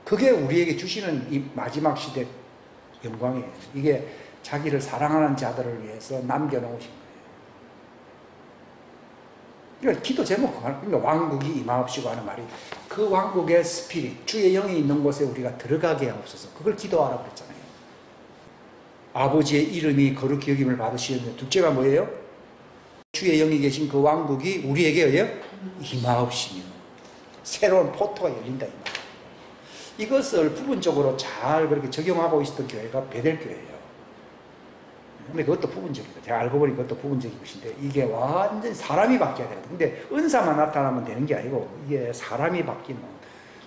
그게 우리에게 주시는 이 마지막 시대 영광이에요. 이게 자기를 사랑하는 자들을 위해서 남겨놓으신 거예요. 그러니까 기도 제목, 그러니까 왕국이 임하옵시고 하는 말이 그 왕국의 스피릿, 주의 영이 있는 곳에 우리가 들어가게 하옵소서. 그걸 기도하라 그랬잖아요. 아버지의 이름이 거룩히 여김을 받으시는데 둘째가 뭐예요? 주의 영이 계신 그 왕국이 우리에게 임하옵시며 새로운 포토가 열린다 이 말. 이것을 부분적으로 잘 그렇게 적용하고 있었던 교회가 베델교회예요. 근데 그것도 부분적이다. 제가 알고 보니 그것도 부분적인 것인데 이게 완전히 사람이 바뀌어야 되거든요. 근데 은사만 나타나면 되는 게 아니고 이게 사람이 바뀌는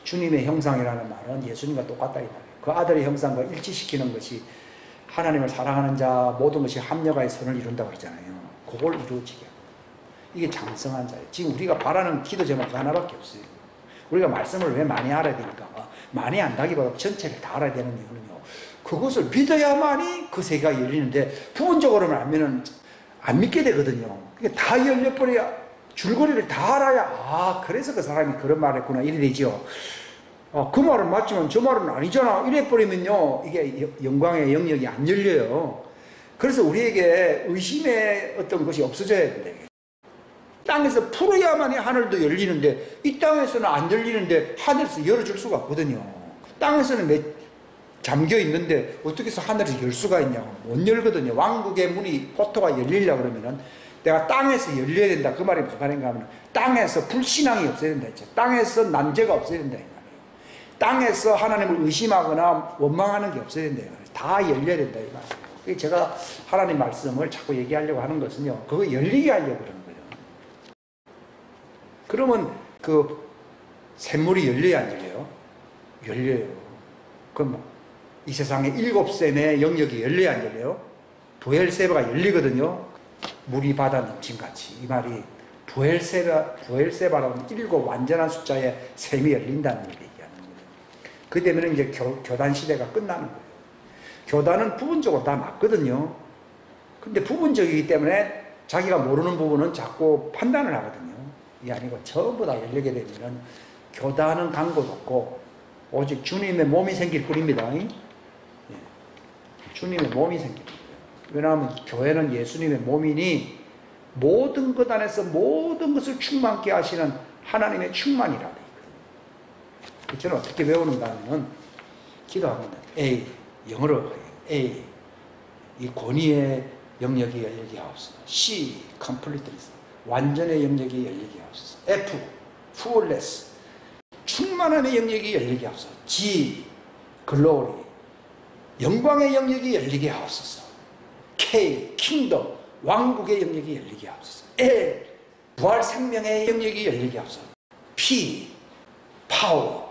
주님의 형상이라는 말은 예수님과 똑같다 이 말이에요. 그 아들의 형상과 일치시키는 것이 하나님을 사랑하는 자 모든 것이 합력하여 선을 이룬다고 그러잖아요. 그걸 이루어지게 하는 이게 장성한 자예요. 지금 우리가 바라는 기도 제목 하나밖에 없어요. 우리가 말씀을 왜 많이 알아야 되니까 많이 안다기보다 전체를 다 알아야 되는 이유는요. 그것을 믿어야만이 그 세계가 열리는데 부분적으로만 알면은 안 믿게 되거든요. 그게 다 열려버려야 줄거리를 다 알아야 그래서 그 사람이 그런 말을 했구나 이래 되죠. 그 말은 맞지만 저 말은 아니잖아 이래 버리면요 이게 영광의 영역이 안 열려요. 그래서 우리에게 의심의 어떤 것이 없어져야 된다. 땅에서 풀어야만이 하늘도 열리는데 이 땅에서는 안 열리는데 하늘에서 열어줄 수가 없거든요. 땅에서는 잠겨 있는데 어떻게 해서 하늘에서 열 수가 있냐고 못 열거든요. 왕국의 문이 포토가 열리려고 그러면은 내가 땅에서 열려야 된다. 그 말이 무슨 말인가 하면 땅에서 불신앙이 없어야 된다 했죠. 땅에서 난제가 없어야 된다 이 말이에요. 땅에서 하나님을 의심하거나 원망하는 게 없어야 된다. 다 열려야 된다 이 말이에요. 제가 하나님 말씀을 자꾸 얘기하려고 하는 것은요. 그거 열리게 하려고 그러는 거예요. 그러면 그 샘물이 열려야 안 열려요? 열려요. 그럼 이 세상에 7샘의 영역이 열려야 안 열려요? 부엘세바가 열리거든요. 물이 바다 넘친같이. 이 말이 부엘세바라는 7 완전한 숫자의 샘이 열린다는 걸 얘기하는 거예요. 그 되면 이제 교단 시대가 끝나는 거예요. 교단은 부분적으로 다 맞거든요. 근데 부분적이기 때문에 자기가 모르는 부분은 자꾸 판단을 하거든요. 이게 아니고 전부 다 열리게 되면은 교단은 강고도 없고 오직 주님의 몸이 생길 뿐입니다. 예. 주님의 몸이 생깁니다. 왜냐하면 교회는 예수님의 몸이니 모든 것 안에서 모든 것을 충만케 하시는 하나님의 충만이라 되어 있거든요. 저는 어떻게 배우는가 하면은 기도합니다. A, 영어로 A, 이 권위의 영역이 열리게 하옵소서. C, completeness, 완전의 영역이 열리게 하옵소서. F, fullness, 충만함의 영역이 열리게 하옵소서. G, glory, 영광의 영역이 열리게 하옵소서. K, kingdom, 왕국의 영역이 열리게 하옵소서. L, 부활 생명의 영역이 열리게 하옵소서. P, power,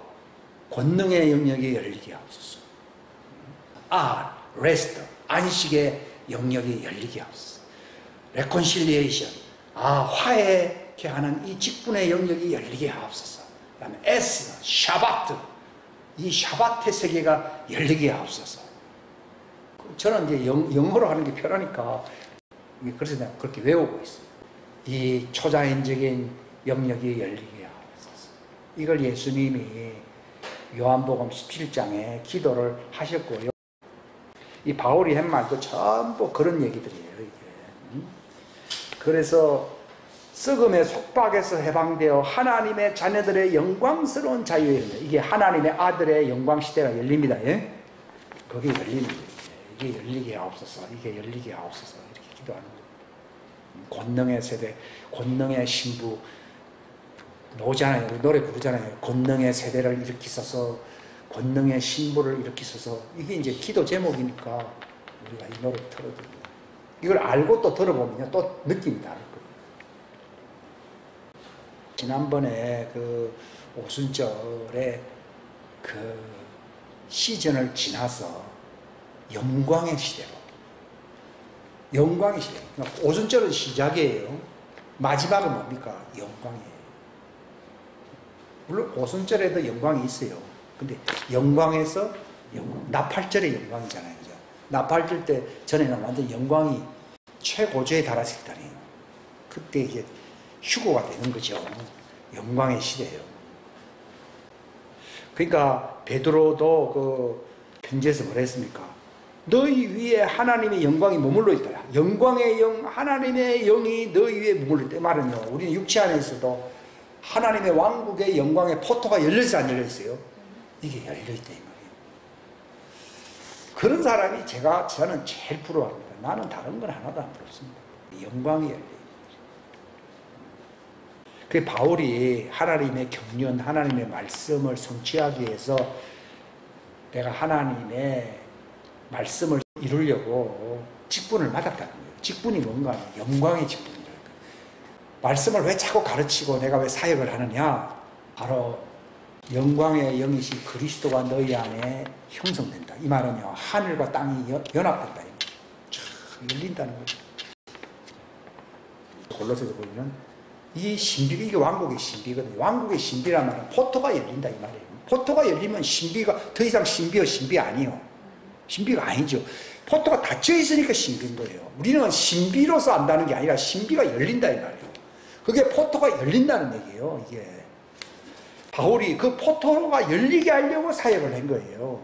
권능의 영역이 열리게 하옵소서. R, rest, 안식의 영역이 열리게 하옵소서. reconciliation, 화해케 하는 이 직분의 영역이 열리게 하옵소서. 그 다음에 S, 샤바트, 이 샤바트의 세계가 열리게 하옵소서. 저는 이제 영어로 하는 게 편하니까 그래서 내가 그렇게 외우고 있어요. 이 초자연적인 영역이 열리게 하옵소서. 이걸 예수님이 요한복음 17장에 기도를 하셨고요. 이 바울이 한 말도 전부 그런 얘기들이에요. 이게. 그래서 썩음의 속박에서 해방되어 하나님의 자녀들의 영광스러운 자유에 이르는, 이게 하나님의 아들의 영광 시대가 열립니다. 예? 그게 열리는 거예요. 이게 열리게 하옵소서, 이게 열리게 하옵소서, 이렇게 기도하는 거예요. 권능의 세대, 권능의 신부 나오잖아요. 노래 부르잖아요. 권능의 세대를 일으키소서, 권능의 신부를 일으키소서. 이게 이제 기도 제목이니까 우리가 이 노래 틀어드립니다. 이걸 알고 또 들어보면요, 또 느낌이 다를 거예요. 지난번에 그 오순절에 그 시즌을 지나서 영광의 시대로, 영광의 시대. 그러니까 오순절은 시작이에요. 마지막은 뭡니까? 영광이에요. 물론 오순절에도 영광이 있어요. 근데 영광에서 나팔절의 영광이잖아요. 그죠? 나팔절 때 전에는 완전 영광이 최고조에 달았을 때아니에요. 그때 이제 휴고가 되는 거죠. 영광의 시대예요. 그러니까 베드로도 그 편지에서 뭐라 했습니까? 너희 위에 하나님의 영광이 머물러 있다. 영광의 영, 하나님의 영이 너희 위에 머물러 있다. 이 말은요, 우리는 육체 안에서도 하나님의 왕국의 영광의 포토가 열려있어요, 안 열려있어요? 이게 열려있다 이 말이에요. 그런 사람이 저는 제일 부러워합니다. 나는 다른 건 하나도 안 부럽습니다. 영광이 열려있는 거죠. 그 바울이 하나님의 경륜, 하나님의 말씀을 성취하기 위해서 내가 하나님의 말씀을 이루려고 직분을 맡았다는 거예요. 직분이 뭔가 하면 영광의 직분이라는 거예요. 말씀을 왜 자꾸 가르치고 내가 왜 사역을 하느냐? 바로 영광의 영이신 그리스도가 너희 안에 형성된다. 이 말은요, 하늘과 땅이 연합된다. 열린다는 거죠. 골로새서 보면 이 신비, 이게 왕국의 신비거든요. 왕국의 신비란 말은 포토가 열린다 이 말이에요. 포토가 열리면 신비가 더 이상 신비 아니에요. 신비가 아니죠. 포토가 닫혀 있으니까 신비인 거예요. 우리는 신비로서 안다는 게 아니라 신비가 열린다 이 말이에요. 그게 포토가 열린다는 얘기예요. 이게 바울이 그 포토가 열리게 하려고 사역을 한 거예요.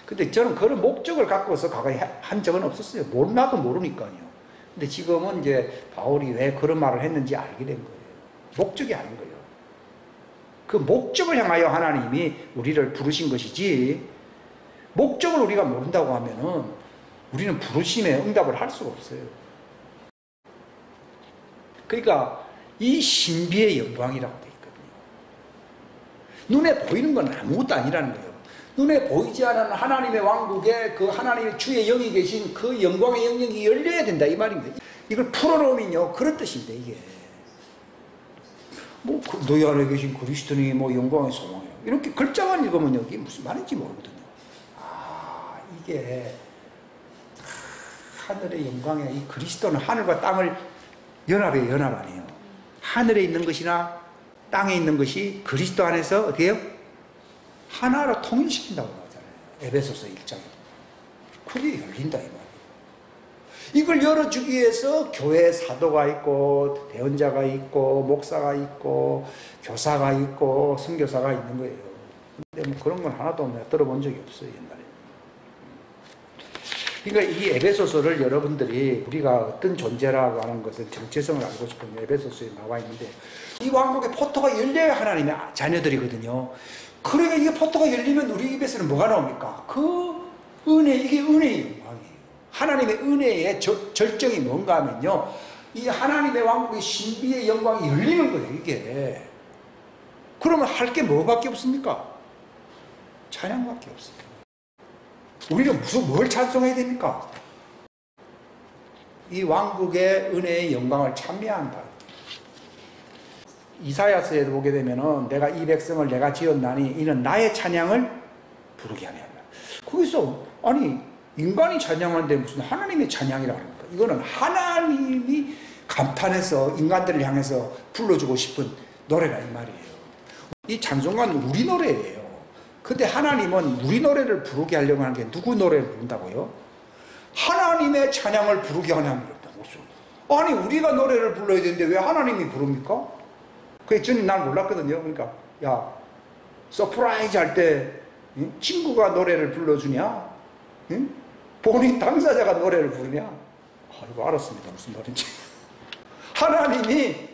근데 저는 그런 목적을 갖고서 과거에 한 적은 없었어요. 나도 모르니까요. 근데 지금은 이제 바울이 왜 그런 말을 했는지 알게 된 거예요. 목적이 아닌 거예요. 그 목적을 향하여 하나님이 우리를 부르신 것이지, 목적을 우리가 모른다고 하면은 우리는 부르심에 응답을 할 수가 없어요. 그러니까 이 신비의 영광이라고 되어 있거든요. 눈에 보이는 건 아무것도 아니라는 거예요. 눈에 보이지 않는 하나님의 왕국에 그 하나님의 주의 영이 계신 그 영광의 영역이 열려야 된다 이 말입니다. 이걸 풀어놓으면요, 그런 뜻인데, 이게 뭐 너희 안에 계신 그리스도니 뭐 영광의 소망이에요. 이렇게 글자만 읽으면 여기 무슨 말인지 모르거든요. 이게 하늘의 영광에, 이 그리스도는 하늘과 땅을 연합해, 연합 아니에요. 하늘에 있는 것이나 땅에 있는 것이 그리스도 안에서 어때요? 하나로 통일시킨다고 나오잖아요. 에베소서 1장에. 그게 열린다 이 말이에요. 이걸 열어주기 위해서 교회 사도가 있고 대언자가 있고 목사가 있고 교사가 있고 선교사가 있는 거예요. 근데 뭐 그런 건 하나도 내가 들어본 적이 없어요 옛날에. 그러니까 이 에베소서를 여러분들이 우리가 어떤 존재라고 하는 것은 정체성을 알고 싶으면 에베소서에 나와 있는데 이 왕국의 포토가 열려야 하나님의 자녀들이거든요. 그러니까 이게 포토가 열리면 우리 입에서는 뭐가 나옵니까? 그 은혜, 이게 은혜의 영광이에요. 하나님의 은혜의 절정이 뭔가 하면요, 이 하나님의 왕국의 신비의 영광이 열리는 거예요 이게. 그러면 할 게 뭐밖에 없습니까? 찬양밖에 없어요. 우리는 뭘 찬송해야 됩니까? 이 왕국의 은혜의 영광을 찬미한다. 이사야서에 보게 되면은 내가 이 백성을 내가 지었나니 이는 나의 찬양을 부르게 하냐. 거기서 아니 인간이 찬양하는데 무슨 하나님의 찬양이라고 합니까? 이거는 하나님이 감탄해서 인간들을 향해서 불러주고 싶은 노래라 이 말이에요. 이 찬송가는 우리 노래예요. 근데 하나님은 우리 노래를 부르게 하려고 하는 게 누구 노래를 부른다고요? 하나님의 찬양을 부르게 하냐면 아니 우리가 노래를 불러야 되는데 왜 하나님이 부릅니까? 그게 저는 난 몰랐거든요. 그러니까 야 서프라이즈 할 때 친구가 노래를 불러주냐? 본인 당사자가 노래를 부르냐? 이거 알았습니다. 무슨 말인지. 하나님이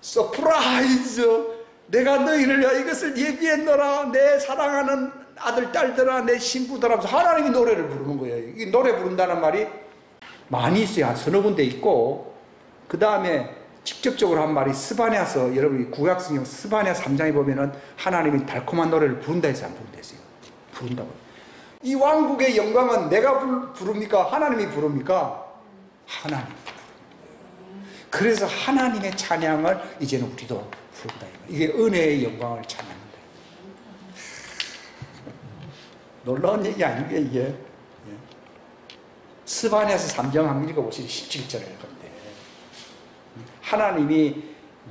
서프라이즈 내가 너희를 위하여 이것을 예비했노라 내 사랑하는 아들 딸들아 내 신부들아 하면서 하나님이 노래를 부르는 거예요. 이 노래 부른다는 말이 많이 있어요. 한 서너 군데 있고 그 다음에 직접적으로 한 말이 스바냐서 여러분이 구약성경 스바냐 3장에 보면은 하나님이 달콤한 노래를 부른다 해서 안 부른다 했어요. 부른다고. 이 왕국의 영광은 내가 부릅니까? 하나님이 부릅니까? 하나님이 부릅니다. 그래서 하나님의 찬양을 이제는 우리도 부른다. 이게 은혜의 영광을 찬양한다. 놀라운 얘기 아닌가 이게. 스바냐서 3장 한번 읽어보시죠. 17절에 건데 하나님이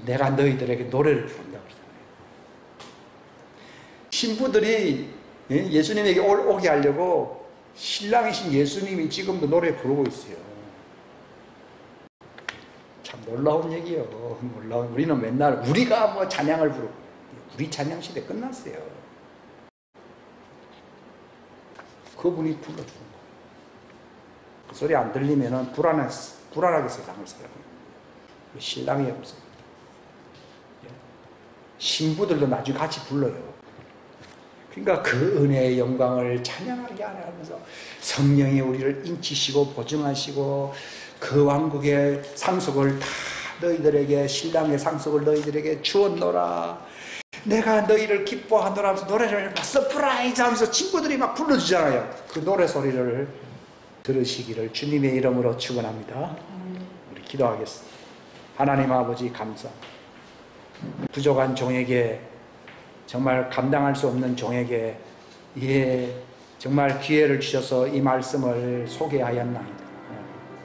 내가 너희들에게 노래를 부른다고 그러잖아요. 신부들이 예수님에게 오게 하려고 신랑이신 예수님이 지금도 노래 부르고 있어요. 참 놀라운 얘기예요. 놀라운. 우리는 맨날 우리가 뭐 찬양을 부르고 우리 찬양 시대 끝났어요. 그분이 불러주는 거예요. 그 소리 안 들리면은 불안하게 세상을 살아요. 신랑이 없어요. 신부들도 나중에 같이 불러요. 그러니까 그 은혜의 영광을 찬양하게 하면서 성령이 우리를 인치시고 보증하시고 그 왕국의 상속을 다 너희들에게 신랑의 상속을 너희들에게 주었노라 내가 너희를 기뻐하노라 하면서 노래를 막 서프라이즈 하면서 친구들이 막 불러주잖아요. 그 노래 소리를 들으시기를 주님의 이름으로 축원합니다. 우리 기도하겠습니다. 하나님 아버지 감사. 부족한 종에게 정말 감당할 수 없는 종에게 정말 기회를 주셔서 이 말씀을 소개하였나이다.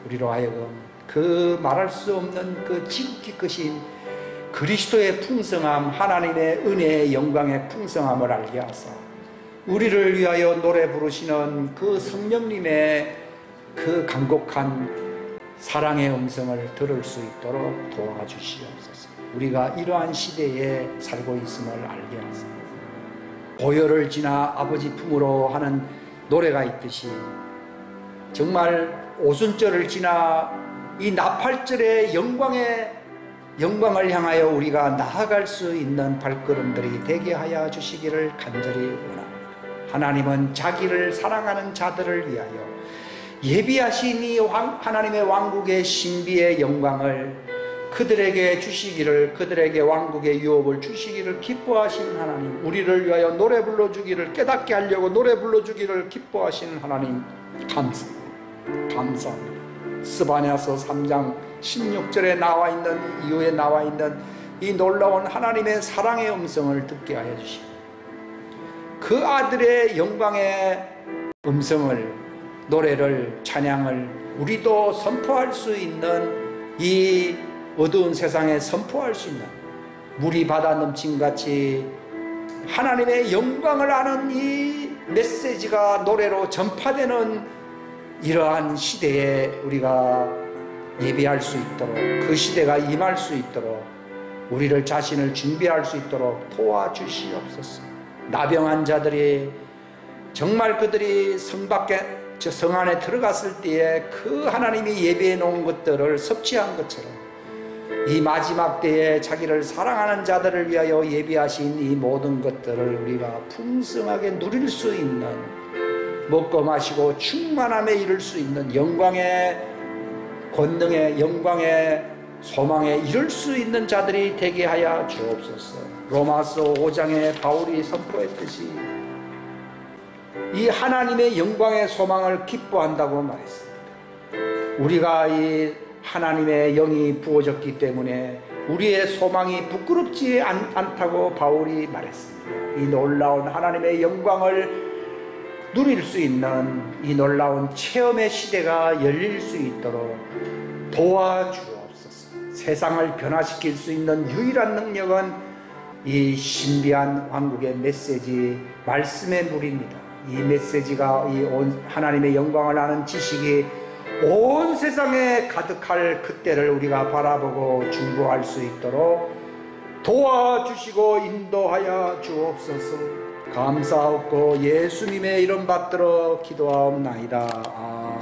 우리로 하여금 그 말할 수 없는 그 지극히 크신 그리스도의 풍성함 하나님의 은혜의 영광의 풍성함을 알게 하사 우리를 위하여 노래 부르시는 그 성령님의 그 간곡한 사랑의 음성을 들을 수 있도록 도와주시옵소서. 우리가 이러한 시대에 살고 있음을 알게 하사 보혈을 지나 아버지 품으로 하는 노래가 있듯이 정말 오순절을 지나 이 나팔절의 영광을 향하여 우리가 나아갈 수 있는 발걸음들이 되게 하여 주시기를 간절히 원합니다. 하나님은 자기를 사랑하는 자들을 위하여 예비하신 이 하나님의 왕국의 신비의 영광을 그들에게 주시기를 그들에게 왕국의 유업을 주시기를 기뻐하시는 하나님 우리를 위하여 노래 불러주기를 깨닫게 하려고 노래 불러주기를 기뻐하시는 하나님 감사합니다. 스바냐서 3장 16절에 나와 있는 이후에 나와 있는 이 놀라운 하나님의 사랑의 음성을 듣게 하여 주시고 그 아들의 영광의 음성을 노래를 찬양을 우리도 선포할 수 있는 이 어두운 세상에 선포할 수 있는 물이 바다 넘침같이 하나님의 영광을 아는 이 메시지가 노래로 전파되는 이러한 시대에 우리가 예비할 수 있도록, 그 시대가 임할 수 있도록 우리를 자신을 준비할 수 있도록 도와주시옵소서. 나병한 자들이 정말 그들이 성 안에 들어갔을 때에 그 하나님이 예비해 놓은 것들을 섭취한 것처럼 이 마지막 때에 자기를 사랑하는 자들을 위하여 예비하신 이 모든 것들을 우리가 풍성하게 누릴 수 있는, 먹고 마시고 충만함에 이를 수 있는, 영광의 권능의 영광의 소망에 이를 수 있는 자들이 되게 하여 주옵소서. 로마서 5장에 바울이 선포했듯이 이 하나님의 영광의 소망을 기뻐한다고 말했습니다. 우리가 이 하나님의 영이 부어졌기 때문에 우리의 소망이 부끄럽지 않다고 바울이 말했습니다. 이 놀라운 하나님의 영광을 누릴 수 있는 이 놀라운 체험의 시대가 열릴 수 있도록 도와주옵소서. 세상을 변화시킬 수 있는 유일한 능력은 이 신비한 왕국의 메시지, 말씀의 물입니다. 이 메시지가 이 하나님의 영광을 아는 지식이 온 세상에 가득할 그때를 우리가 바라보고 중보할 수 있도록 도와주시고 인도하여 주옵소서. 감사하옵고 예수님의 이름 받들어 기도하옵나이다. 아멘.